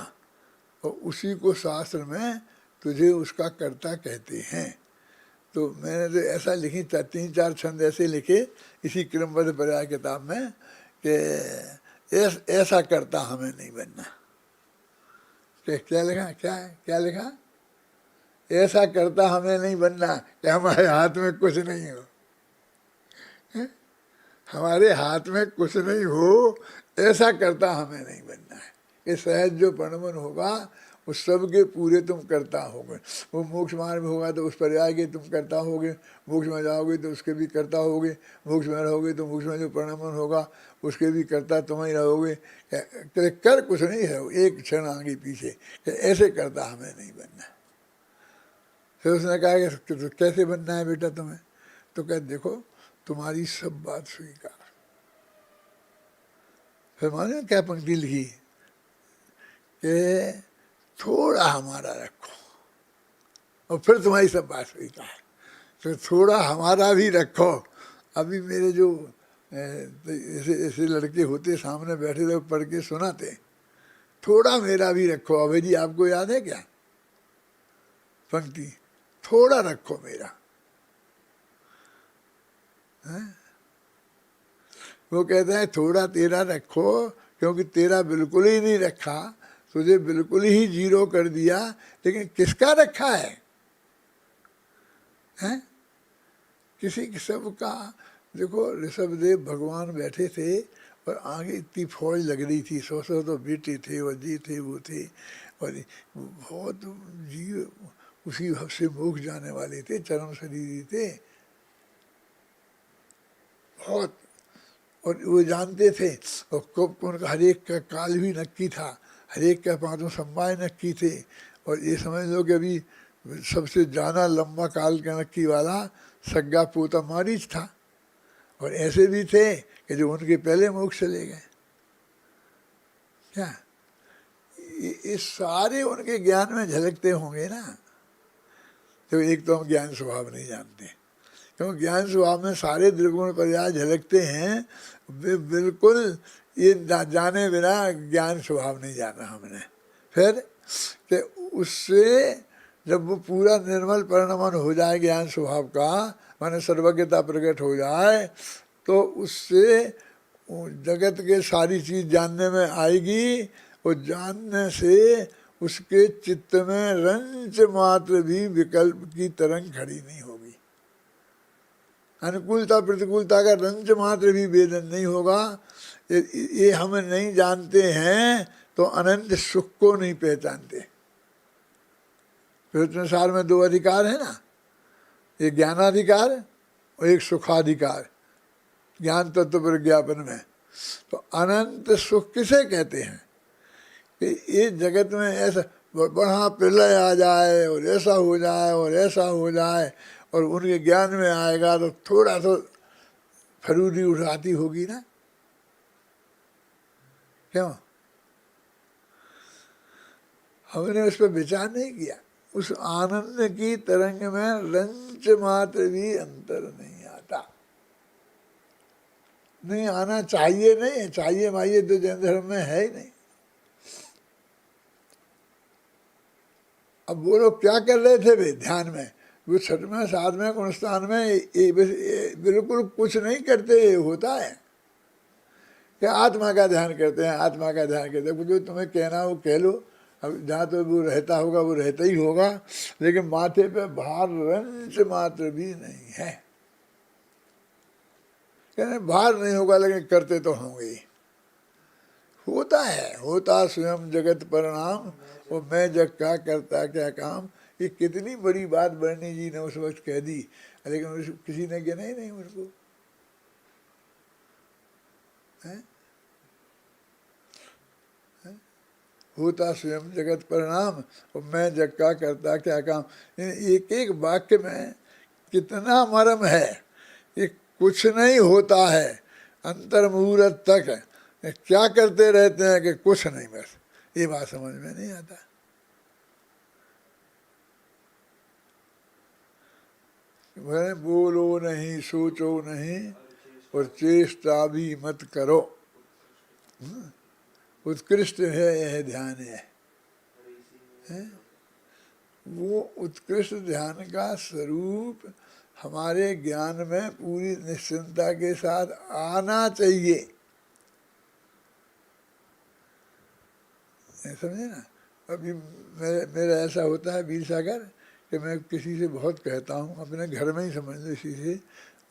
और उसी को शास्त्र में तुझे उसका कर्ता कहते हैं। तो मैंने तो ऐसा लिखी 3-4 छंद ऐसे लिखे इसी क्रमबद्ध पर्याय किताब में कि ऐसा कर्ता हमें नहीं बनना। क्या लिखा? क्या लिखा? ऐसा कर्ता हमें नहीं बनना कि हमारे हाथ में कुछ नहीं हो, हमारे हाथ में कुछ नहीं हो, ऐसा कर्ता हमें नहीं बनना है। कि सहज जो परिणमन होगा उस सब के पूरे तुम करता होगे। वो मोक्ष मार्ग में होगा तो उस पर्याय के तुम करता होगे, मोक्ष में जाओगे तो उसके भी करता होगे, मोक्ष में रहोगे तो मोक्ष में जो परिणमन होगा उसके भी करता तुम ही रहोगे। कर कुछ नहीं है, एक क्षण आगे पीछे, ऐसे करता हमें नहीं बनना। फिर उसने कहा कि तो कैसे बनना है बेटा तुम्हें? तो कह देखो तुम्हारी सब बात स्वीकार। फिर माने क्या पंक्ति लिखी कि थोड़ा हमारा रखो और फिर तुम्हारी सब बात स्वीकार। तो थोड़ा हमारा भी रखो। अभी मेरे जो ऐसे ऐसे लड़के होते सामने बैठे रहे पढ़ के सुनाते, थोड़ा मेरा भी रखो। अभय जी आपको याद है क्या पंक्ति? थोड़ा रखो मेरा। है? वो कहते हैं थोड़ा तेरा रखो, क्योंकि तेरा बिल्कुल ही नहीं रखा, तुझे बिल्कुल ही जीरो कर दिया, लेकिन किसका रखा है? हैं? किसी सब का। देखो ऋषभदेव भगवान बैठे थे और आगे इतनी फौज लग रही थी, 100 तो बेटे थे और जी थे वो थे, और बहुत जीव उसी भाव से मोक्ष जाने वाले थे, चरम शरीरी थे बहुत। और वो जानते थे और कब उनका हर एक का काल भी नक्की था, हर एक का पांचों संवाय नक्की थे। और ये समझ लो कि अभी सबसे जाना लंबा काल का नक्की वाला सग्गा पोता मारीच था। और ऐसे भी थे कि जो उनके पहले मोक्ष चले गए। क्या ये सारे उनके ज्ञान में झलकते होंगे ना। तो एक तो हम ज्ञान स्वभाव नहीं जानते, क्योंकि ज्ञान स्वभाव में सारे द्रव्यों पर्याय झलकते हैं। बिल्कुल ये जाने बिना ज्ञान स्वभाव नहीं जाना हमने। फिर कि उससे जब वो पूरा निर्मल परिणमन हो जाए ज्ञान स्वभाव का, माने सर्वज्ञता प्रकट हो जाए, तो उससे जगत के सारी चीज जानने में आएगी। और जानने से उसके चित्त में रंच मात्र भी विकल्प की तरंग खड़ी नहीं होगी। अनुकूलता प्रतिकूलता का रंच मात्र भी वेदन नहीं होगा। ये हम नहीं जानते हैं तो अनंत सुख को नहीं पहचानते। फिर संसार में दो अधिकार है ना, एक ज्ञानाधिकार और एक सुखाधिकार, ज्ञान तत्व प्रज्ञापन में। तो अनंत सुख किसे कहते हैं कि ये जगत में ऐसा बड़ा प्रलय आ जाए और ऐसा हो जाए और ऐसा हो जाए, और उनके ज्ञान में आएगा तो थोड़ा तो फरूरी उठाती होगी ना। क्यों? हमने उस पर विचार नहीं किया। उस आनंद की तरंग में रंच मात्र भी अंतर नहीं आता। नहीं आना चाहिए, नहीं चाहिए माइए तो जैन धर्म में है ही नहीं। अब वो लोग क्या कर रहे थे वे ध्यान में? वो छठवें सातवें गुणस्थान में बिल्कुल कुछ नहीं करते। होता है कि आत्मा का ध्यान करते हैं, आत्मा का ध्यान करते हैं। जो तुम्हें कहना हो कह लो, अब जहाँ तो वो रहता होगा वो रहता ही होगा, लेकिन माथे पे भार रंच मात्र भी नहीं है। कहने भार नहीं होगा लेकिन करते तो होंगे ही। होता है, होता स्वयं जगत परिणाम, वो मैं जग का करता क्या काम। ये कितनी बड़ी बात बरनी जी ने उस वक्त कह दी, लेकिन किसी ने गिना ही नहीं उसको। होता स्वयं जगत परिणाम और मैं जग का करता क्या काम। एक एक वाक्य में कितना मर्म है। ये कुछ नहीं होता है अंतर मुहूर्त तक, क्या करते रहते हैं कि कुछ नहीं, बस ये बात समझ में नहीं आता। बोलो नहीं, सोचो नहीं और चेष्टा भी मत करो। उत्कृष्ट है यह ध्यान है। वो उत्कृष्ट ध्यान का स्वरूप हमारे ज्ञान में पूरी निश्चिंतता के साथ आना चाहिए। समझे ना? अभी मेरा ऐसा होता है वीर सागर कि मैं किसी से बहुत कहता हूँ, अपने घर में ही समझ लो इसी से,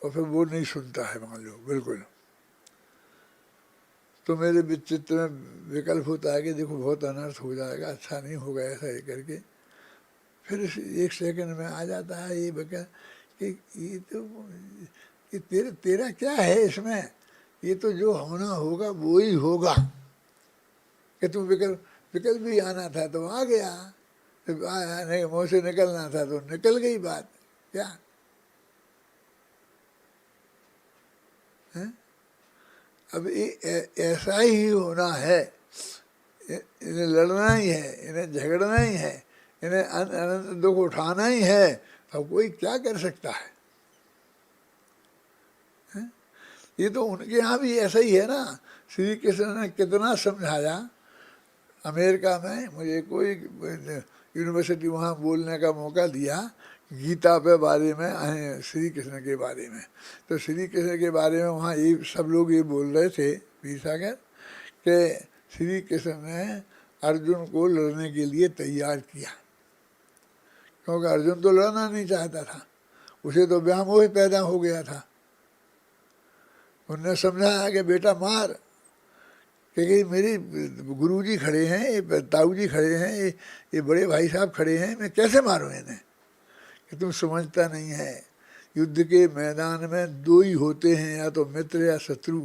और फिर वो नहीं सुनता है मान लो बिल्कुल। तो मेरे चित्त में विकल्प होता है कि देखो बहुत अनर्थ हो जाएगा, अच्छा नहीं होगा ऐसा ये करके। फिर एक सेकंड में आ जाता है ये बका कि ये तो कि तेरा क्या है इसमें, ये तो जो होना होगा वो ही होगा। कि तुम विकल्प भी आना था तो आ गया, आया नहीं, मुँह से निकलना था तो निकल गई बात। क्या है? अब ऐसा ही होना है, इन्हें लड़ना ही है, इन्हें झगड़ना ही है, इन्हें अनंत दुख उठाना ही है। अब कोई क्या कर सकता है? ये तो उनके यहाँ भी ऐसा ही है ना। श्री कृष्ण ने कितना समझाया। अमेरिका में मुझे कोई यूनिवर्सिटी वहाँ बोलने का मौका दिया गीता पे बारे में, श्री कृष्ण के बारे में। तो श्री कृष्ण के बारे में वहाँ ये सब लोग ये बोल रहे थे वीर सागर कि श्री कृष्ण ने अर्जुन को लड़ने के लिए तैयार किया, क्योंकि अर्जुन तो लड़ना नहीं चाहता था, उसे तो व्यामोह पैदा हो गया था। उन्होंने समझाया कि बेटा मार, क्योंकि मेरे गुरुजी खड़े हैं, ये ताऊ जी खड़े हैं, ये बड़े भाई साहब खड़े हैं, मैं कैसे मारूं इन्हें? कि तुम समझता नहीं है, युद्ध के मैदान में दो ही होते हैं, या तो मित्र या शत्रु,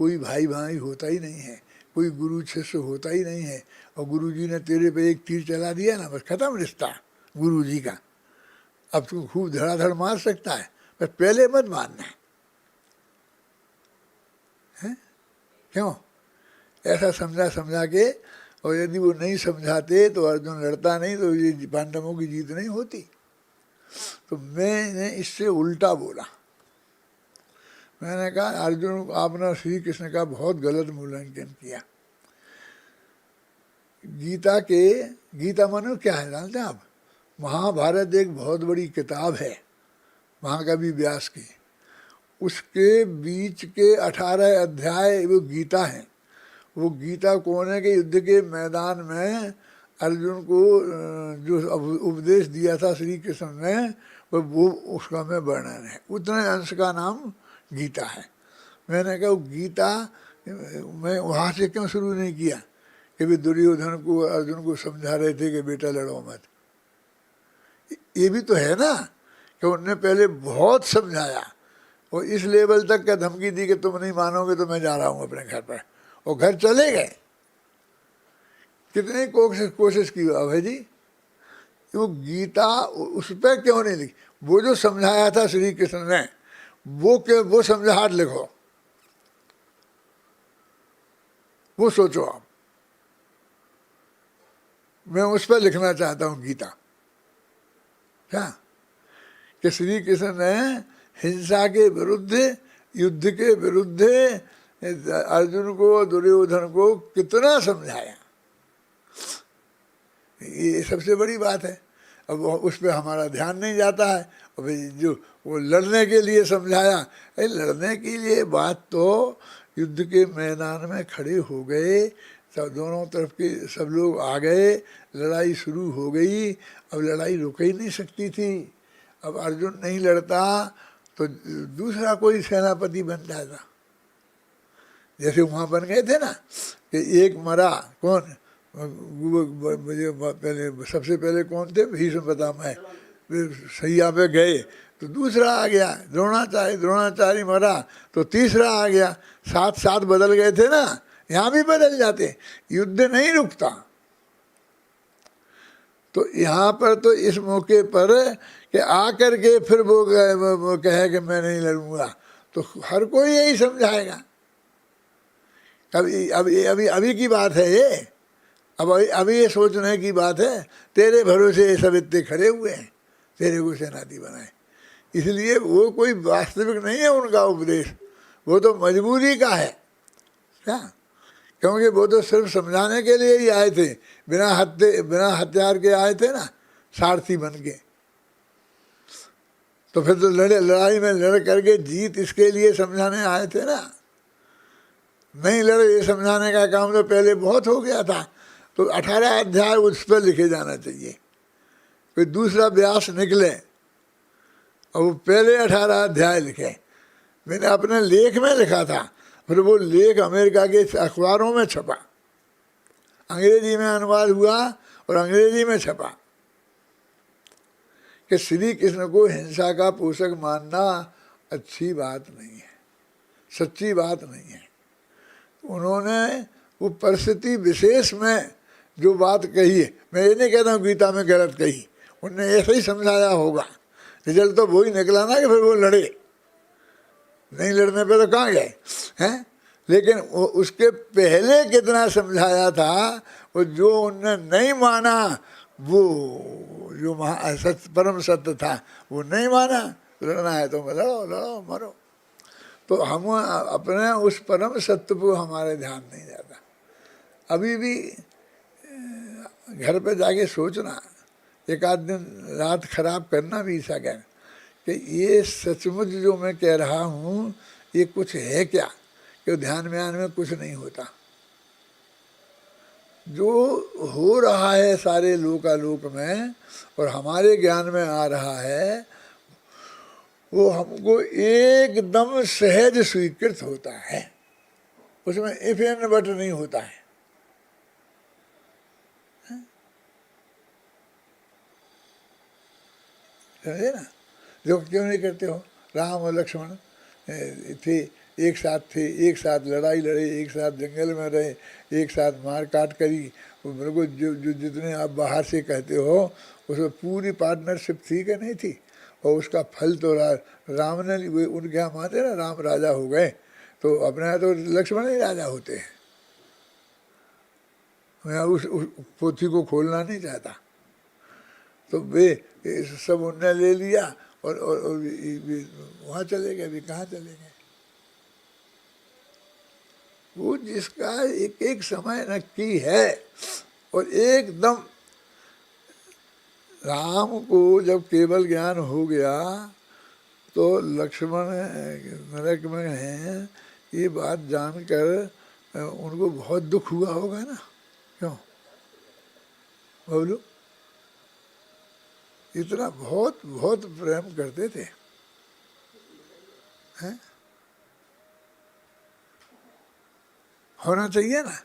कोई भाई भाई होता ही नहीं है, कोई गुरु शिष्य होता ही नहीं है। और गुरुजी ने तेरे पे एक तीर चला दिया ना, बस खत्म रिश्ता गुरुजी का। अब तू खूब धड़ाधड़ मार सकता है, पर पहले मत मारना है। क्यों? ऐसा समझा के, और यदि वो नहीं समझाते तो अर्जुन लड़ता नहीं, तो ये पांडवों की जीत नहीं होती। तो मैंने इससे उल्टा बोला। मैंने कहा अर्जुन आपने श्री कृष्ण का बहुत गलत मूल्यांकन किया। गीता मानो क्या है जानते हैं आप? महाभारत एक बहुत बड़ी किताब है महाकवि व्यास की। उसके बीच के 18 अध्याय वो गीता हैं। वो गीता कौन है कि युद्ध के मैदान में अर्जुन को जो उपदेश दिया था श्री कृष्ण ने, वो उसका में वर्णन है। उतने अंश का नाम गीता है। मैंने कहा गीता मैं वहाँ से क्यों शुरू नहीं किया कि वे दुर्योधन को अर्जुन को समझा रहे थे कि बेटा लड़ो मत। ये भी तो है ना कि उनने पहले बहुत समझाया और इस लेवल तक का धमकी दी कि तुम नहीं मानोगे तो मैं जा रहा हूँ अपने घर पर, और घर चले गए। कितनी कोशिश की भाई जी, वो गीता उस पर क्यों नहीं लिखी? वो जो समझाया था श्री कृष्ण ने, वो समझाहट लिखो, वो सोचो आप। मैं उस पर लिखना चाहता हूँ गीता। क्या कि श्री कृष्ण ने हिंसा के विरुद्ध, युद्ध के विरुद्ध अर्जुन को, दुर्योधन को कितना समझाया। ये सबसे बड़ी बात है। अब उस पर हमारा ध्यान नहीं जाता है। और जो वो लड़ने के लिए समझाया, लड़ने के लिए बात तो युद्ध के मैदान में खड़े हो गए, सब दोनों तरफ के सब लोग आ गए, लड़ाई शुरू हो गई। अब लड़ाई रुक ही नहीं सकती थी। अब अर्जुन नहीं लड़ता तो दूसरा कोई सेनापति बन जाता। जैसे वहाँ बन गए थे ना कि एक मरा, कौन पहले, सबसे पहले कौन थे? भीष्म पितामह। सैया पे गए तो दूसरा आ गया, द्रोणाचार्य मरा तो तीसरा आ गया। साथ बदल गए थे ना, यहाँ भी बदल जाते। युद्ध नहीं रुकता। तो यहाँ पर तो इस मौके पर कि आकर के फिर वो कहे कि मैं नहीं लड़ूंगा, तो हर कोई यही समझाएगा। अभी की बात है ये। अभी ये सोचने की बात है। तेरे भरोसे ये सब इतने खड़े हुए हैं, तेरे को सेनापति बनाए। इसलिए वो कोई वास्तविक नहीं है उनका उपदेश, वो तो मजबूरी का है। क्या? क्योंकि वो तो सिर्फ समझाने के लिए ही आए थे, बिना हथियार के आए थे ना, सारथी बन के। तो फिर तो लड़ाई में लड़ करके जीत इसके लिए समझाने आए थे ना। नहीं लड़े, ये समझाने का काम तो पहले बहुत हो गया था। तो 18 अध्याय उस पर लिखे जाना चाहिए। कोई दूसरा व्यास निकले और वो पहले 18 अध्याय लिखे। मैंने अपने लेख में लिखा था, फिर वो लेख अमेरिका के अखबारों में छपा, अंग्रेजी में अनुवाद हुआ और अंग्रेजी में छपा कि श्री कृष्ण को हिंसा का पोषक मानना अच्छी बात नहीं है, सच्ची बात नहीं है। उन्होंने वो परिस्थिति विशेष में जो बात कही है, मैं ये नहीं कहता हूँ गीता में गलत कही, उनने ऐसा ही समझाया होगा, रिजल्ट तो वही निकला ना कि फिर वो लड़े, नहीं लड़ने पे तो कहाँ गए हैं। लेकिन वो उसके पहले कितना समझाया था, वो जो उनने नहीं माना, वो जो सत्य परम सत्य था वो नहीं माना, लड़ना है तो लड़ो लड़ो मरो। तो हम अपने उस परम सत्य को हमारे ध्यान नहीं जाता। अभी भी घर पे जाके सोचना, एक आध दिन रात खराब करना भी ऐसा कह कि ये सचमुच जो मैं कह रहा हूँ ये कुछ है क्या, कि ध्यान में कुछ नहीं होता। जो हो रहा है सारे लोकालोक में और हमारे ज्ञान में आ रहा है, वो हमको एकदम सहज स्वीकृत होता है, उसमें इफ एंड बट नहीं होता है। समझे ना? जो क्यों नहीं करते हो, राम और लक्ष्मण थे, एक साथ थे, एक साथ लड़ाई लड़े, एक साथ जंगल में रहे, एक साथ मार काट करी, वो बिल्कुल जो जो जितने आप बाहर से कहते हो उसमें पूरी पार्टनरशिप थी कि नहीं थी। और उसका फल तो राम ने, उनके यहाँ मानते ना राम राजा हो गए, तो अपने यहाँ तो लक्ष्मण ही राजा होते हैं। मैं उस पोथी को खोलना नहीं चाहता। तो वे सब उनने ले लिया और वहाँ चले गए, भी कहाँ चले गए। वो जिसका एक एक समय नक्की है, और एकदम राम को जब केवल ज्ञान हो गया तो लक्ष्मण नरक में हैं, ये बात जानकर उनको बहुत दुख हुआ होगा ना। क्यों बोलो, इतना बहुत बहुत प्रेम करते थे हैं? होना चाहिए ना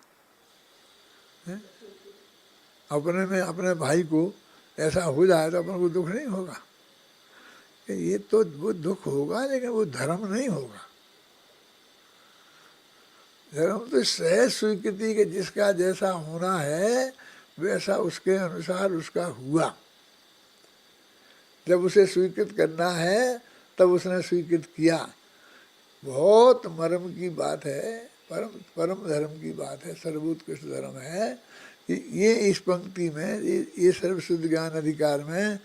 है? अपने में अपने भाई को ऐसा हो जाए तो अपन को दुख नहीं होगा कि ये तो वो दुख होगा, लेकिन वो धर्म नहीं होगा। धर्म तो सहज स्वीकृति के जिसका जैसा होना है वैसा उसके अनुसार उसका हुआ। जब उसे स्वीकृत करना है तब उसने स्वीकृत किया। बहुत मर्म की बात है, परम परम धर्म की बात है, सर्वोत्कृष्ट धर्म है कि ये इस पंक्ति में ये सर्वशुद्ध ज्ञान अधिकार में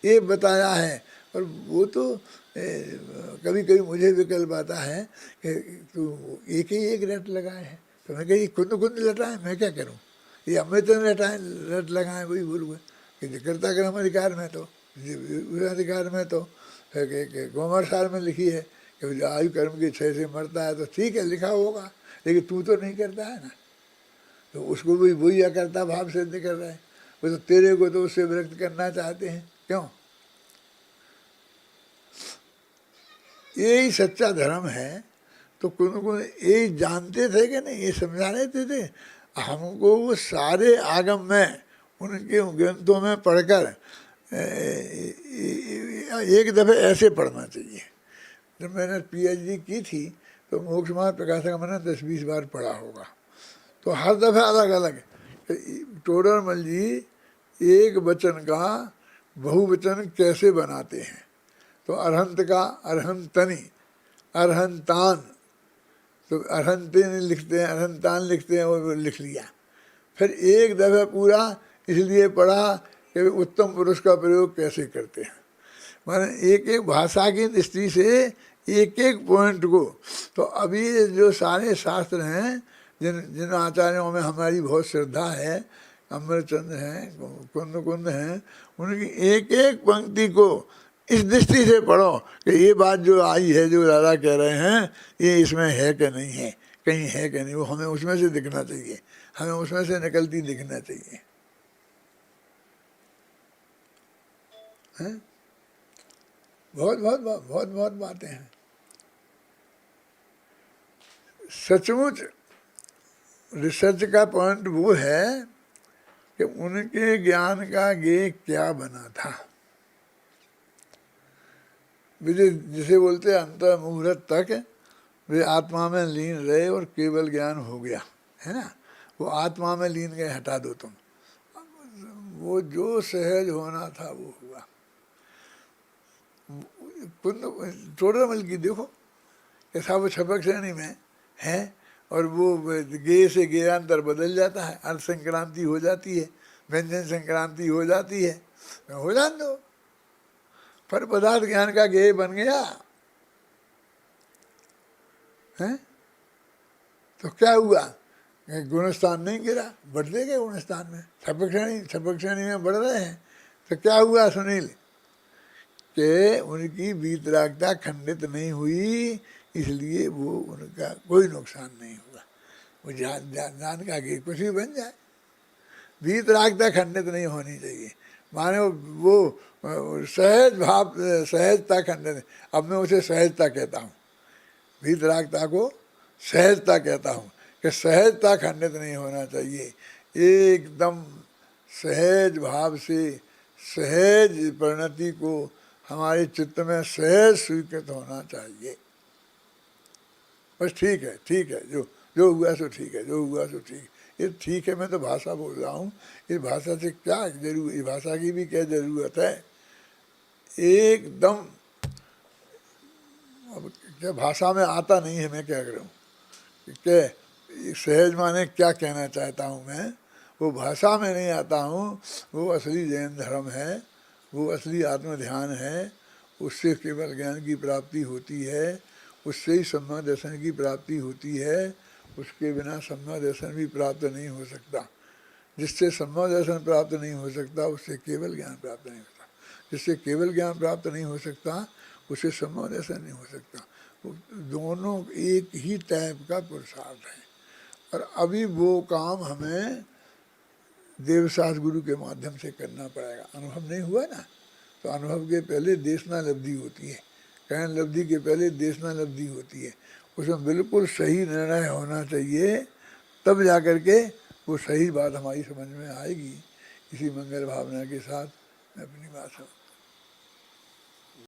ये बताया है। और वो तो कभी कभी मुझे विकल्प आता है कि तू एक ही एक रट लगाए है, तो मैं कही खुद खुद लटाए, मैं क्या करूँ, ये अमृत लटाए रट लगाए, वही बोलूँगा कि कर्ता कर्म अधिकार में, तो उस अधिकार में तो गोमर सार में लिखी है कि जो आयु कर्म की क्षय से मरता है तो ठीक है लिखा होगा, लेकिन तू तो नहीं करता है ना, तो उसको भी वही अकर्ता भाव से नहीं कर रहा है। वो तो तेरे को तो उससे विरक्त करना चाहते हैं। क्यों? यही सच्चा धर्म है। तो कौन यही जानते थे कि नहीं, ये समझा देते थे हमको। वो सारे आगम में उनके ग्रंथों में पढ़कर एक दफ़े ऐसे पढ़ना चाहिए। जब मैंने PhD की थी तो मोक्ष मार्ग प्रकाशक मैंने 10-20 बार पढ़ा होगा। तो हर दफ़े अलग अलग। टोडरमल जी एक वचन का बहुवचन कैसे बनाते हैं, तो अरहंत का अरहंतनी, अरहंतान, तो अरहंतनी लिखते हैं, अरहंतान लिखते हैं, और लिख लिया। फिर एक दफ़े पूरा इसलिए पढ़ा कि उत्तम पुरुष का प्रयोग कैसे करते हैं, माने एक एक भाषा की दृष्टि से एक एक पॉइंट को। तो अभी जो सारे शास्त्र हैं जिन आचार्यों में हमारी बहुत श्रद्धा है, अमरचंद्र हैं, कुंद कुंद हैं, उनकी एक एक पंक्ति को इस दृष्टि से पढ़ो कि ये बात जो आई है, जो दादा कह रहे हैं, ये इसमें है कि नहीं है, कहीं है कि नहीं, वो हमें उसमें से दिखना चाहिए, हमें उसमें से निकलती दिखना चाहिए। हैं? बहुत बहुत बहुत बहुत बातें हैं। सचमुच रिसर्च का पॉइंट वो है कि उनके ज्ञान का गे क्या बना था। वे जिसे बोलते अंत मुहूर्त तक वे आत्मा में लीन रहे और केवल ज्ञान हो गया, है ना। वो आत्मा में लीन गए, हटा दो तुम, वो जो सहज होना था वो हुआ। टोडरमल की देखो ऐसा वो छपक श्रेणी में है और वो गे से गेयांतर बदल जाता है, अर्थ संक्रांति हो जाती है, व्यंजन संक्रांति हो जाती है, हो जान दो, पर पदार्थ ज्ञान का गेय बन गया है। तो क्या हुआ, गुणस्थान नहीं गिरा, बढ़ते गए गुणस्थान में, छपक श्रेणी में बढ़ रहे हैं। तो क्या हुआ सुनील, कि उनकी वीतरागता खंडित नहीं हुई, इसलिए वो उनका कोई नुकसान नहीं हुआ। वो जान का कि कुछ भी बन जाए, वीतरागता खंडित नहीं होनी चाहिए। माने वो सहज भाव, सहजता खंडित, अब मैं उसे सहजता कहता हूँ, वीतरागता को सहजता कहता हूँ कि सहजता खंडित नहीं होना चाहिए। एकदम सहज भाव से सहज परिणति को हमारे चित्त में सहज स्वीकृत होना चाहिए। बस ठीक है, ठीक है, जो हुआ सो ठीक है, जो हुआ सो ठीक। ये ठीक है, मैं तो भाषा बोल रहा हूँ, इस भाषा से क्या जरूर, इस भाषा की भी क्या जरूरत है। एकदम अब क्या भाषा में आता नहीं है, मैं क्या करूँ, कि सहज माने क्या कहना चाहता हूँ मैं, वो भाषा में नहीं आता हूँ। वो असली जैन धर्म है, वो असली आत्म ध्यान है, उससे केवल ज्ञान की प्राप्ति होती है, उससे ही सम्मा दर्शन की प्राप्ति होती है। उसके बिना सम्मा दर्शन भी प्राप्त नहीं हो सकता। जिससे सम्मा दर्शन प्राप्त नहीं हो सकता, उससे केवल ज्ञान प्राप्त नहीं होता। जिससे केवल ज्ञान प्राप्त नहीं हो सकता, उससे सम्मा दर्शन नहीं हो सकता। दोनों एक ही टाइप का पुरुषार्थ है। और अभी वो काम हमें देवसास गुरु के माध्यम से करना पड़ेगा। अनुभव नहीं हुआ ना, तो अनुभव के पहले देशना लब्धि होती है, कहन लब्धि के पहले देशना लब्धि होती है। उसमें बिल्कुल सही निर्णय होना चाहिए, तब जाकर के वो सही बात हमारी समझ में आएगी। इसी मंगल भावना के साथ मैं अपनी बात